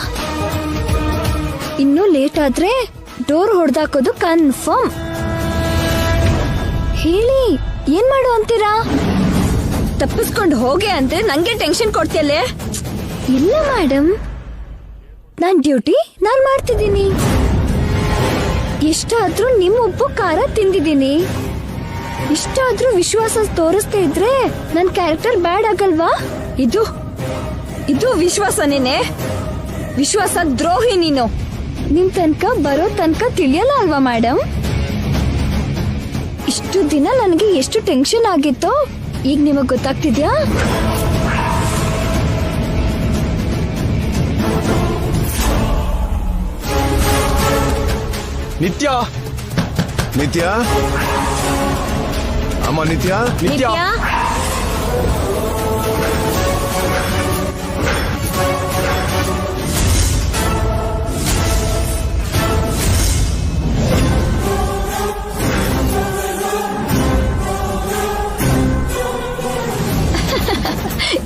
ಇನ್ನೂ ಲೇಟ್ ಆದ್ರೆ ಡೋರ್ ಹೊಡೆದಾಕೋದು ಕನ್ಫರ್ಮ್. ಹೇಳಿ, ಏನ್ ಮಾಡು ಅಂತೀರಾ? ತಪ್ಪಿಸ್ಕೊಂಡು ಹೋಗೆ ಅಂದ್ರೆ ನಂಗೆ ಟೆನ್ಷನ್ ಕೊಡ್ತಿಯಲ್ಲೇ. ಇಲ್ಲ ಮೇಡಮ್, ನಾನ್ ಡ್ಯೂಟಿ ನಾನ್ ಮಾಡ್ತಿದ್ದೀನಿ. ಎಷ್ಟಾದ್ರೂ ನಿಮ್ ಉಪ್ಪು ಖಾರ ತಿಂದಿದ್ದೀನಿ. ಇಷ್ಟಾದ್ರೂ ವಿಶ್ವಾಸ ತೋರಿಸ್ತಾ ಇದ್ರೆ ನನ್ ಕ್ಯಾರೆಕ್ಟರ್ ಬ್ಯಾಡ್ ಆಗಲ್ವಾ? ಇದು ವಿಶ್ವಾಸನೇನೆ. ವಿಶ್ವಾಸ ದ್ರೋಹಿ ನೀನು. ನಿಮ್ ತನಕ ಬರೋ ತನಕ ತಿಳಿಯಲ್ಲ ಅಲ್ವಾ ಮೇಡಮ್? ಇಷ್ಟು ದಿನ ನನಗೆ ಎಷ್ಟು ಟೆನ್ಷನ್ ಆಗಿತ್ತೋ ಈಗ ನಿಮಗ್ ಗೊತ್ತಾಗ್ತಿದ್ಯಾ? ನಿತ್ಯ, ನಿತ್ಯ, ಅಮ್ಮ ನಿತ್ಯ, ನಿತ್ಯ,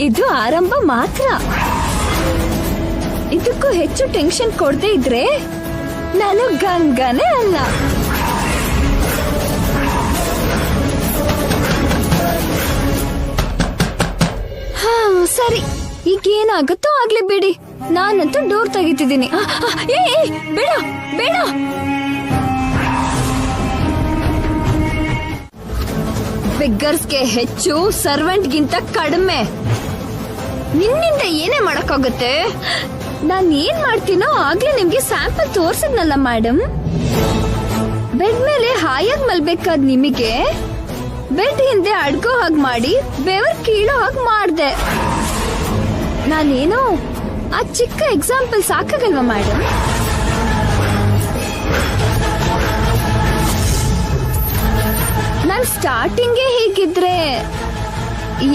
ಇದು ಆರಂಭ ಮಾತ್ರ. ಇದಕ್ಕೂ ಹೆಚ್ಚು ಟೆನ್ಷನ್ ಕೊಡದೇ ಇದ್ರೆ ನಾನು ಗಂಗಾನೇ ಅಲ್ಲ. ಸರಿ, ಈಗ ಏನಾಗುತ್ತೋ ಆಗ್ಲಿ ಬಿಡಿ. ನಾನಂತೂ ಡೋರ್ ತೆಗಿತಿದ್ದೀನಿ. ಬೇಡ ಬೇಡ, ಬಿಗ್ಗರ್ಸ್ಗೆ ಹೆಚ್ಚು, ಸರ್ವೆಂಟ್ಗಿಂತ ಕಡಿಮೆ. ನಿನ್ನಿಂದ ಏನೇ ಮಾಡಕ್ಕಾಗುತ್ತೆ? ನಾನ್ ಏನ್ ಮಾಡ್ತೀನೋ ಆಗ್ಲೇ ನಿಮ್ಗೆ ಸ್ಯಾಂಪಲ್ ತೋರ್ಸಿದ್ನಲ್ಲ ಮೇಡಮ್. ಬೆಡ್ ಮೇಲೆ ಹಾಯಾಗಿ ಮಲ್ಬೇಕಾದ್ ನಿಮಗೆ ಬೆಡ್ ಹಿಂದೆ ಅಡ್ಗೋ ಹಾಗೆ ಮಾಡಿ ಬೆವರ್ ಕೀಳೋ ಹಾಗೆ ಮಾಡ್ದೆ. ನಾನೇನೋ ಆ ಚಿಕ್ಕ ಎಕ್ಸಾಂಪಲ್ ಸಾಕಾಗಲ್ವಾ ಮೇಡಮ್? ನಾನ್ ಸ್ಟಾರ್ಟಿಂಗೇ ಹೀಗಿದ್ರೆ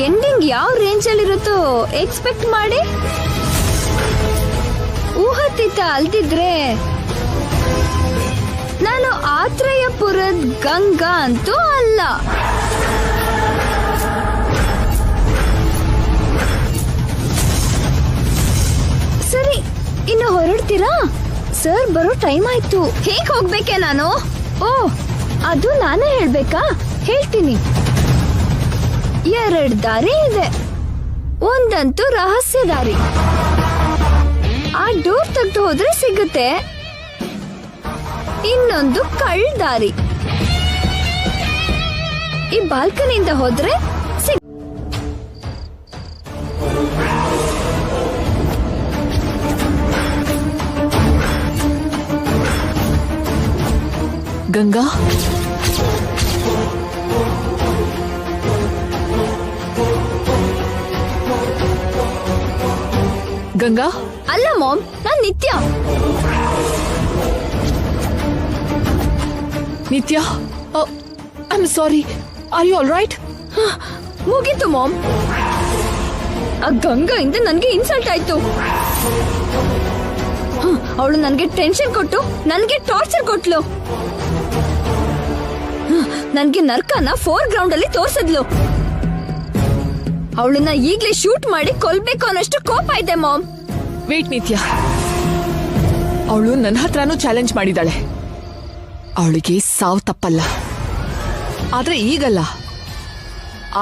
ಎಂಡಿಂಗ್ ಯಾವ ರೇಂಜ್ ಅಲ್ಲಿ ಇರುತ್ತೋ ಎಕ್ಸ್ಪೆಕ್ಟ್ ಮಾಡಿ. ಊಹಾತೀತ ಅಲ್ದಿದ್ರೆ ನಾನು ಆ ಆತ್ರೇಯಪುರದ ಗಂಗಾ ಅಂತೂ ಅಲ್ಲ. ಸರಿ, ಇನ್ನು ಹೊರಡ್ತೀರಾ? ಸರ್ ಬರೋ ಟೈಮ್ ಆಯ್ತು. ಹೇಗ್ ಹೋಗ್ಬೇಕೆ ನಾನು? ಓ, ಅದು ನಾನೇ ಹೇಳ್ಬೇಕಾ? ಹೇಳ್ತೀನಿ. 2 ದಾರಿ ಇದೆ. ಒಂದಂತೂ ರಹಸ್ಯ ದಾರಿ. ಆ ಡೋರ್ ತೆಗೆದು ಹೋದ್ರೆ ಸಿಗುತ್ತೆ. ಇನ್ನೊಂದು ಕಳ್ಳ ದಾರಿ. ಈ ಬಾಲ್ಕನಿಯಿಂದ ಹೋದ್ರೆ ಗಂಗಾ, ಗಂಗಾ ಅಲ್ಲ ಮಾಮ್, ನಾನ್ Nitya. Nitya, I am sorry. Are you all right? ಮುಗೀತು ಮಾಮ್. ಆ ಗಂಗಾಯಿಂದ ನನ್ಗೆ ಇನ್ಸಲ್ಟ್ ಆಯ್ತು. ಅವಳು ನನ್ಗೆ ಟೆನ್ಷನ್ ಕೊಟ್ಟು ನನ್ಗೆ ಟಾರ್ಚರ್ ಕೊಟ್ಲು. ನನ್ಗೆ ನರ್ಕನ 4 ಗ್ರೌಂಡ್ ಅಲ್ಲಿ ತೋರ್ಸಿದ್ಲು. ಅವಳನ್ನ ಈಗ್ಲೇ ಶೂಟ್ ಮಾಡಿ ಕೊಲ್ಬೇಕು ಅನ್ನೋಷ್ಟು ಕೋಪ ಇದೆ ಮಾಮ್. ವೇಟ್ ನಿತ್ಯ, ಅವಳು ನನ್ನ ಹತ್ರನೂ ಚಾಲೆಂಜ್ ಮಾಡಿದಾಳೆ. ಅವಳಿಗೆ ಸಾವು ತಪ್ಪಲ್ಲ. ಆದ್ರೆ ಈಗಲ್ಲ,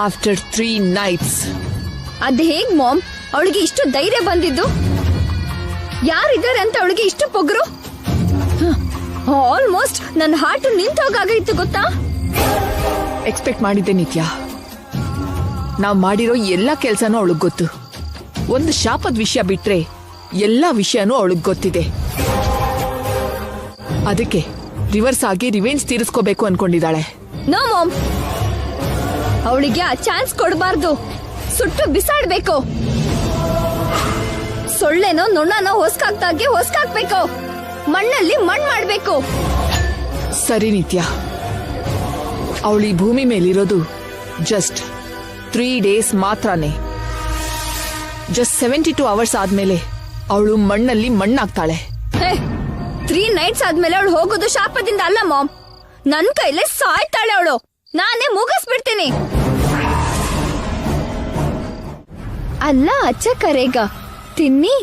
ಆಫ್ಟರ್ 3 ನೈಟ್ಸ್. ಅದ್ ಹೇಗ್ ಮಾಮ್ ಅವಳಿಗೆ ಇಷ್ಟು ಧೈರ್ಯ ಬಂದಿದ್ದು? ಯಾರಿದ್ದಾರೆ ಅಂತ ಅವಳಿಗೆ ಇಷ್ಟು ಪೊಗರು? ಆಲ್ಮೋಸ್ಟ್ ನನ್ನ ಹಾರ್ಟ್ ನಿಂತೋಗಾಗಿತ್ತು ಗೊತ್ತಾ? ಎಕ್ಸ್ಪೆಕ್ಟ್ ಮಾಡಿದ್ದೆ ನಿತ್ಯ. ನಾವ್ ಮಾಡಿರೋ ಎಲ್ಲಾ ಕೆಲ್ಸನೂ ಅವಳಿಗೆ ಗೊತ್ತು. ಒಂದು ಶಾಪದ ವಿಷಯ ಬಿಟ್ರೆ ಎಲ್ಲಾ ವಿಷಯನೂ ಅವಳಿಗೆ ಗೊತ್ತಿದೆ. ಅದಕ್ಕೆ ರಿವರ್ಸ್ ಆಗಿ ರಿವೆಂಜ್ ತೀರಿಸ್ಕೋಬೇಕು ಅನ್ಕೊಂಡಿದ್ದಾಳೆ. ನೋ ಮಾಮ್, ಅವಳಿಗೆ ಆ ಚಾನ್ಸ್ ಕೊಡಬಾರ್ದು. ಸುಟ್ಟು ಬಿಸಾಡ್ಬೇಕು. ಸೊಳ್ಳೆನೋ ನೊಣ್ಣನೋ ಹೊಸ್ಕಾಕ್ಬೇಕು. ಮಣ್ಣಲ್ಲಿ ಮಣ್ಣು ಮಾಡ್ಬೇಕು. ಸರಿ ನಿತ್ಯ, ಅವಳಿ ಭೂಮಿ ಮೇಲಿರೋದು ಜಸ್ಟ್ 3 ಡೇಸ್ ಮಾತ್ರನೇ. ಜಸ್ಟ್ 72 ಅವರ್ಸ್ ಆದ್ಮೇಲೆ ಅವಳು ಮಣ್ಣಲ್ಲಿ ಮಣ್ಣಾಗ್ತಾಳೆ. 3 ನೈಟ್ಸ್ ಆದ್ಮೇಲೆ ಅವಳು ಹೋಗೋದು ಶಾಪದಿಂದ ಅಲ್ಲ ಮಾಮ್. ನನ್ ಕೈಲೇ ಸಾಯ್ತಾಳೆ ಅವಳು. ನಾನೇ ಮುಗಿಸ್ಬಿಡ್ತೀನಿ. ಅಲ್ಲ ಅಚ್ಚ ಕರೆಗ ತಿನ್ನಿ.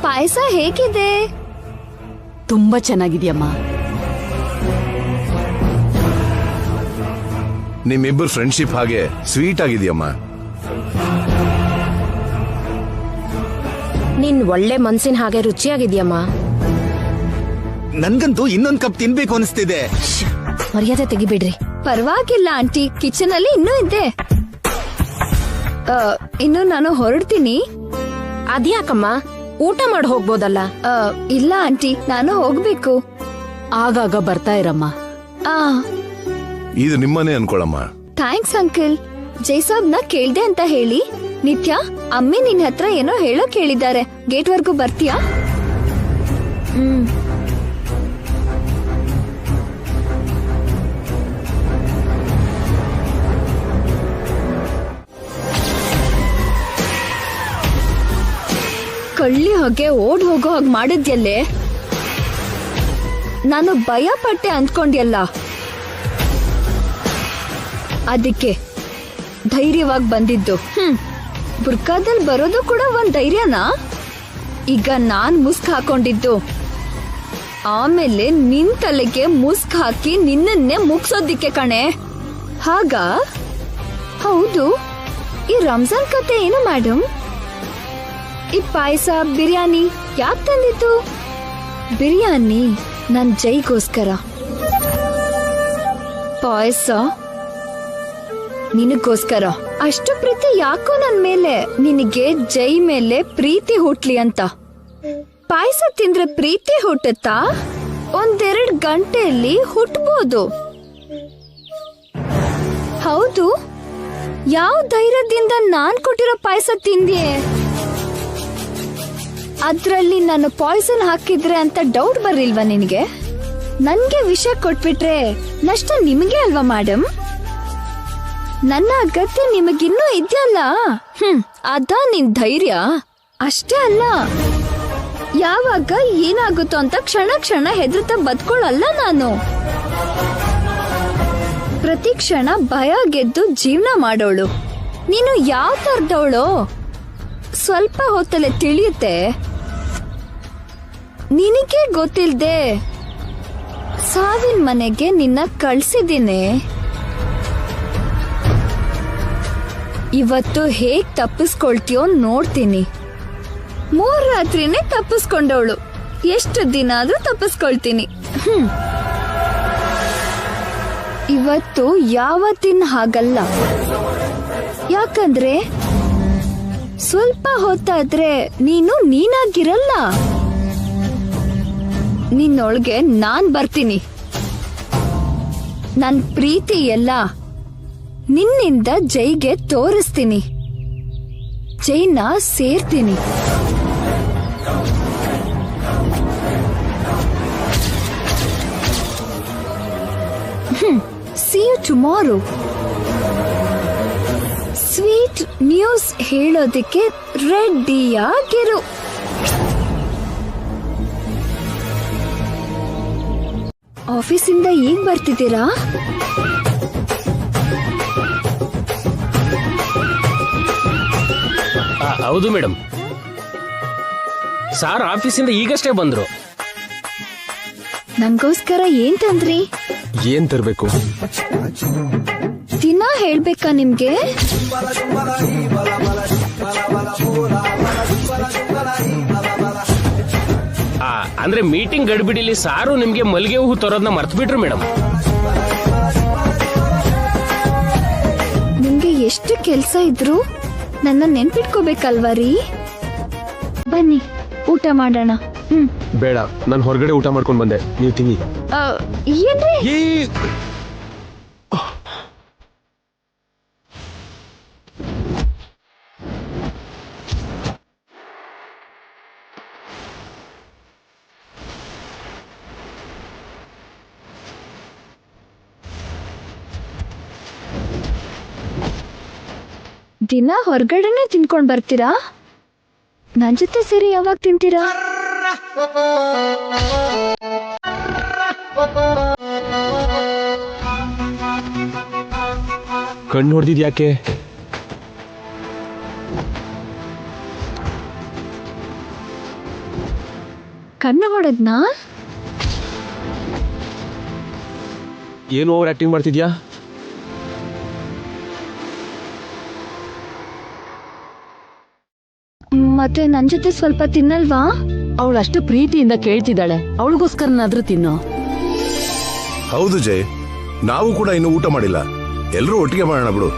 ಪಾಯಸ ಹೇಗಿದೆ? ತುಂಬಾ ಚೆನ್ನಾಗಿದ್ಯಮ್ಮ. ನಿಮ್ಮಿಬ್ಬರು ಫ್ರೆಂಡ್ಶಿಪ್ ಹಾಗೆ ಸ್ವೀಟ್ ಆಗಿದೆಯಮ್ಮ. ನಿನ್ ಒಳ್ಳೆ ಮನ್ಸಿನ ಹಾಗೆ ರುಚಿಯಾಗಿದ್ಯಮ್ಮ. ನನ್ಗಂತೂ ಇನ್ನೊಂದ್ ಕಪ್ ತಿನ್ಬೇಕು ಅನಿಸ್ತಿದೆ. ಮರ್ಯಾದೆ ತೆಗಿಬಿಡ್ರಿ. ಪರವಾಗಿಲ್ಲ ಆಂಟಿ, ಕಿಚನ್ ಅಲ್ಲಿ ಇನ್ನೂ ಇದ್ದೆ. ಇನ್ನು ನಾನು ಹೊರಡ್ತೀನಿ. ಅದ್ಯಾಕಮ್ಮ, ಊಟ ಮಾಡಿ ಹೋಗ್ಬೋದಲ್ಲ? ಇಲ್ಲ ಆಂಟಿ, ನಾನು ಹೋಗ್ಬೇಕು. ಆಗಾಗ ಬರ್ತಾ ಇರಮ್ಮ. ಇದು ನಿಮ್ಮನೆ ಅನ್ಕೊಳಮ್ಮ. Thanks uncle. ಜೈಸಾಬ್ನ ಕೇಳ್ದೆ ಅಂತ ಹೇಳಿ. ನಿತ್ಯ, ಅಮ್ಮಿ ನಿನ್ ಹತ್ರ ಏನೋ ಹೇಳೋಕ್ ಹೇಳಿದ್ದಾರೆ. ಗೇಟ್ ವರ್ಗೂ ಬರ್ತೀಯಾ? ಕಳ್ಳಿ ಹೊಗೆ ಓಡ್ ಹೋಗೋ ಹಾಗೆ ಮಾಡಿದ್ಯಲ್ಲೇ. ನಾನು ಭಯ ಪಟ್ಟೆ ಅಂದ್ಕೊಂಡ್ಯಲ್ಲ, ಅದಕ್ಕೆ ಧೈರ್ಯವಾಗಿ ಬಂದಿದ್ದು. ಬುರ್ಕಾದಲ್ಲಿ ಬರೋದು ಕೂಡ ಒಂದ್ ಧೈರ್ಯನಾ? ಈಗ ನಾನ್ ಮುಸ್ಕ್ ಹಾಕೊಂಡಿದ್ದು, ಆಮೇಲೆ ನಿನ್ ತಲೆಗೆ ಮುಸ್ಕ್ ಹಾಕಿ ನಿನ್ನನ್ನೇ ಮುಗ್ಸೋದಿಕ್ಕೆ ಕಣೆ. ಹಾಗ ಹೌದು, ಈ ರಂಜಾನ್ ಕತೆ ಏನು ಮೇಡಮ್? ಈ ಪಾಯಸ ಬಿರಿಯಾನಿ ಯಾಕೆ ತಂದಿತ್ತು? ಬಿರಿಯಾನಿ ನನ್ ಜೈಗೋಸ್ಕರ, ಪಾಯಸ ನಿನಗೋಸ್ಕರ. ಅಷ್ಟು ಪ್ರೀತಿ ಯಾಕೋ ನನ್ ಮೇಲೆ? ನಿನಗೆ ಜೈ ಮೇಲೆ ಪ್ರೀತಿ ಹುಟ್ಲಿ ಅಂತ. ಪಾಯಸ ತಿಂದ್ರೆ ಪ್ರೀತಿ ಹುಟ್ಟುತ್ತಾ? 1-2 ಗಂಟೆಯಲ್ಲಿ ಹುಟ್ಟಬಹುದು. ಹೌದು, ಯಾವ ಧೈರ್ಯದಿಂದ ನಾನ್ ಕೊಟ್ಟಿರೋ ಪಾಯಸ ತಿಂದ್ಯೆ? ಅದ್ರಲ್ಲಿ ನಾನು ಪಾಯ್ಸನ್ ಹಾಕಿದ್ರೆ ಅಂತ ಡೌಟ್ ಬರ್ಲಿಲ್ವಾ ನಿನಗೆ? ನನ್ಗೆ ವಿಷ ಕೊಟ್ಬಿಟ್ರೆ ನಷ್ಟ ನಿಮಗೆ ಅಲ್ವಾ ಮೇಡಮ್? ನನ್ನ ಅಗತ್ಯ ನಿಮಗಿನ್ನೂ ಇದೆಯಲ್ಲ, ಅದ ನಿನ್ ಧೈರ್ಯ. ಅಷ್ಟೇ ಅಲ್ಲ, ಯಾವಾಗ ಏನಾಗುತ್ತೋ ಅಂತ ಕ್ಷಣ ಕ್ಷಣ ಹೆದರ್ತಾ ಬದ್ಕೊಳ್ಳಲ್ಲ ನಾನು. ಪ್ರತಿ ಕ್ಷಣ ಭಯ ಗೆದ್ದು ಜೀವನ ಮಾಡೋಳು. ನೀನು ಯಾವ ತರದವಳು ಸ್ವಲ್ಪ ಹೊತ್ತಲ್ಲೇ ತಿಳಿಯುತ್ತೆ. ನಿನಗೆ ಗೊತ್ತಿಲ್ದೆ ಸಾವಿನ ಮನೆಗೆ ನಿನ್ನ ಕಳ್ಸಿದ್ದೀನಿ. ಇವತ್ತು ಹೇಗ್ ತಪ್ಪಿಸ್ಕೊಳ್ತೀಯೋ ನೋಡ್ತೀನಿ. 3 ರಾತ್ರಿನೇ ತಪ್ಪಿಸ್ಕೊಂಡವಳು, ಎಷ್ಟು ದಿನ ಆದ್ರೂ ತಪ್ಪಿಸ್ಕೊಳ್ತೀನಿ. ಇವತ್ತು ಯಾವತ್ತಿನ ಹಾಗಲ್ಲ. ಯಾಕಂದ್ರೆ ಸ್ವಲ್ಪ ಹೊತ್ತಾದ್ರೆ ನೀನು ನೀನಾಗಿರಲ್ಲ. ನಿನ್ನೊಳಗೆ ನಾನ್ ಬರ್ತೀನಿ. ನನ್ ಪ್ರೀತಿ ಎಲ್ಲ ನಿನ್ನಿಂದ ಜೈಗೆ ತೋರಿಸ್ತೀನಿ. ಜೈನ ಸೇರ್ತೀನಿ. See you tomorrow. Sweet news ಹೇಳೋದಕ್ಕೆ ರೆಡಿಯಾಗಿರು. ಆಫೀಸಿಂದ ಈಗ ಬರ್ತಿದ್ದೀರಾ? ಹೌದು ಮೇಡಮ್, ಸಾರ್ ಆಫೀಸಿಂದ ಈಗಷ್ಟೇ ಬಂದ್ರು. ನಂಗೋಸ್ಕರ ಏನ್ ತಂದ್ರಿ? ಏನ್ ತರ್ಬೇಕು? ದಿನ ಹೇಳ್ಬೇಕಾ ನಿಮ್ಗೆ? ಅಂದ್ರೆ ಮೀಟಿಂಗ್ ಗಡ್ಬಿಡಿಲಿ ಸಾರು ನಿಮ್ಗೆ ಮಲ್ಲಿಗೆ ಹೂ ತರೋದನ್ನ ಮರ್ತು ಬಿಟ್ರು ಮೇಡಮ್. ನಿಮ್ಗೆ ಎಷ್ಟು ಕೆಲ್ಸ ಇದ್ರು ನನ್ನ ನೆನ್ಪಿಟ್ಕೋಬೇಕಲ್ವಾ ರೀ? ಬನ್ನಿ ಊಟ ಮಾಡೋಣ. ಬೇಡ, ನಾನು ಹೊರಗಡೆ ಊಟ ಮಾಡ್ಕೊಂಡ್ ಬಂದೆ, ನೀವು ತಿನ್ನಿ. ಏನ್ರಿ? ದಿನ ಹೊರಗಡೆನೆ ತಿನ್ಕೊಂಡ್ ಬರ್ತೀರಾ? ನನ್ ಜೊತೆ ಸೇರಿ ಯಾವಾಗ ತಿಂತೀರಾ? ಕಣ್ಣು ಹೊಡೆದಿದ್ ಯಾಕೆ? ಕಣ್ಣು ಹೊಡೆದ್ನಾ? ಏನು ಓವರ್ ಆಕ್ಟಿಂಗ್ ಮಾಡ್ತಿದ್ಯಾ? ಮತ್ತೆ ನನ್ ಜೊತೆ ಸ್ವಲ್ಪ ತಿನ್ನಲ್ವಾ? ಅವಳು ಅಷ್ಟು ಪ್ರೀತಿಯಿಂದ ಕೇಳ್ತಿದ್ದಾಳೆ, ಅವಳಿಗೋಸ್ಕರನಾದ್ರೂ ತಿನ್ನೋ. ಹೌದು ಜೈ, ನಾವು ಕೂಡ ಇನ್ನು ಊಟ ಮಾಡಿಲ್ಲ. ಎಲ್ರೂ ಒಟ್ಟಿಗೆ ಮಾಡೋಣ ಬಿಡು.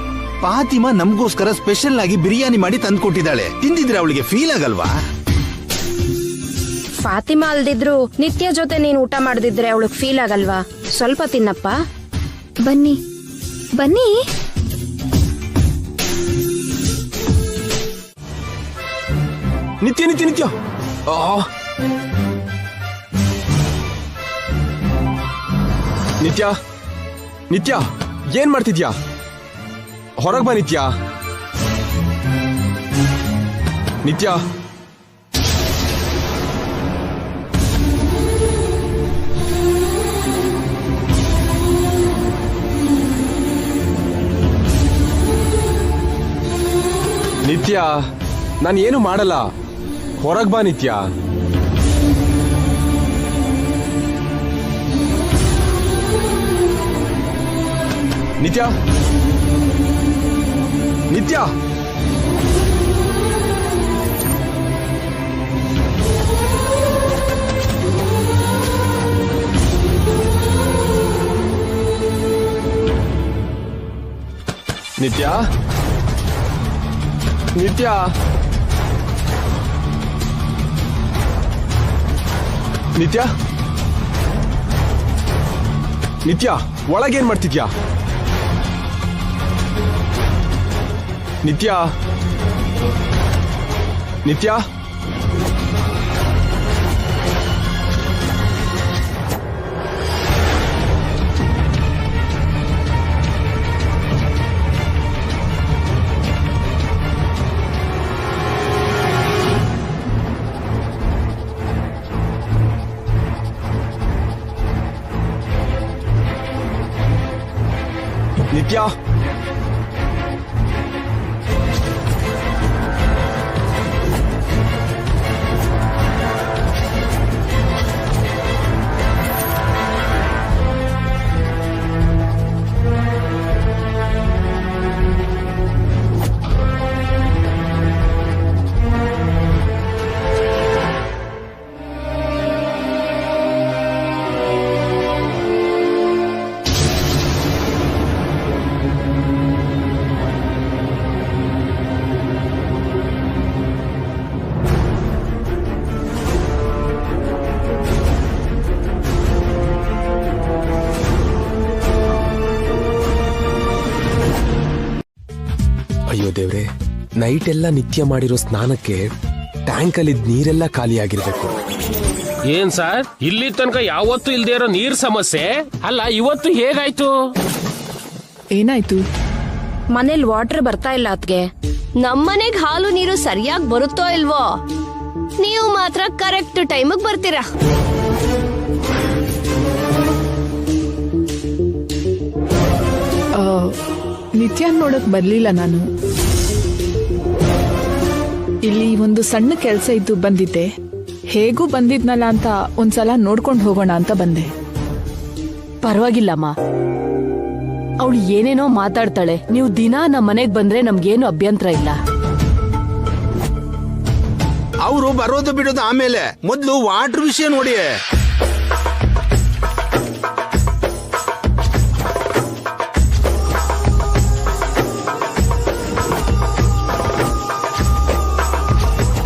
ಫಾತಿಮಾ ನಮಗೋಸ್ಕರ ಸ್ಪೆಷಲ್ ಆಗಿ ಬಿರಿಯಾನಿ ಮಾಡಿ ತಂದ್ಕೊಟ್ಟಿದ್ದಾಳೆ. ತಿಂದಿದ್ರೆ ಅವಳಿಗೆ ಫೀಲ್ ಆಗಲ್ವಾ? ಫಾತಿಮಾ ಅಲ್ದಿದ್ರು ನಿತ್ಯ ಜೊತೆ ನೀನ್ ಊಟ ಮಾಡದಿದ್ರೆ ಅವಳಿಗೆ ಫೀಲ್ ಆಗಲ್ವಾ? ಸ್ವಲ್ಪ ತಿನ್ನಪ್ಪ. ಬನ್ನಿ ಬನ್ನಿ. ನಿತ್ಯ ನಿತ್ಯ ನಿತ್ಯ ನಿತ್ಯ ನಿತ್ಯ ಏನ್ ಮಾಡ್ತಿದ್ಯಾ? ಹೊರಗ್ ಬಾ ನಿತ್ಯ. ನಿತ್ಯ ನಿತ್ಯ, ನಾನು ಏನು ಮಾಡಲ್ಲ, ಹೊರಗ್ ಬಾ ನಿತ್ಯ. ನಿತ್ಯ ನಿತ್ಯ ನಿತ್ಯ ನಿತ್ಯ ನಿತ್ಯ ನಿತ್ಯ ಒಳಗೇನ್ ಮಾಡ್ತಿದ್ಯಾ? ನಿತ್ಯ ನಿತ್ಯ ನಿತ್ಯ ಅಯ್ಯೋ ದೇವ್ರೆ, ನೈಟ್ ಎಲ್ಲ ನಿತ್ಯ ಮಾಡಿರೋ ಸ್ನಾನಕ್ಕೆ ಟ್ಯಾಂಕ್ ಅಲ್ಲಿ ನೀರೆಲ್ಲ ಖಾಲಿ ಆಗಿರ್ಬೇಕು. ಏನ್ ಸರ್, ಇಲ್ಲಿ ತನಕ ಯಾವತ್ತೂ ಇಲ್ದೇ ಇರೋ ನೀರ್ ಸಮಸ್ಯೆ ಅಲ್ಲ, ಇವತ್ತು ಹೇಗಾಯ್ತು? ಏನಾಯ್ತು? ಮನೇಲಿ ವಾಟರ್ ಬರ್ತಾ ಇಲ್ಲ ಅದ್ಗೆ. ನಮ್ಮನೆಗ್ ಹಾಲು ನೀರು ಸರಿಯಾಗಿ ಬರುತ್ತೋ ಇಲ್ವೋ, ನೀವು ಮಾತ್ರ ಕರೆಕ್ಟ್ ಟೈಮಿಗೆ ಬರ್ತೀರಾ. ನಿತ್ಯ ನೋಡಕ್ ಬರ್ಲಿಲ್ಲ ನಾನು. ಇಲ್ಲಿ ಒಂದು ಸಣ್ಣ ಕೆಲ್ಸ ಇದ್ದು ಬಂದಿದ್ದೆ. ಹೇಗೂ ಬಂದಿದ್ನಲ್ಲ ಅಂತ ಒಂದ್ಸಲ ನೋಡ್ಕೊಂಡು ಹೋಗೋಣ ಅಂತ ಬಂದೆ. ಪರವಾಗಿಲ್ಲಮ್ಮ, ಅವಳು ಏನೇನೋ ಮಾತಾಡ್ತಾಳೆ. ನೀವು ದಿನಾ ನಮ್ಮ ಮನೆಗ್ ಬಂದ್ರೆ ನಮ್ಗೇನು ಅಭ್ಯಂತರ ಇಲ್ಲ. ಅವರು ಬರೋದು ಬಿಡೋದು ಆಮೇಲೆ, ಮೊದ್ಲು ವಾಟರ್ ವಿಷಯ ನೋಡಿ.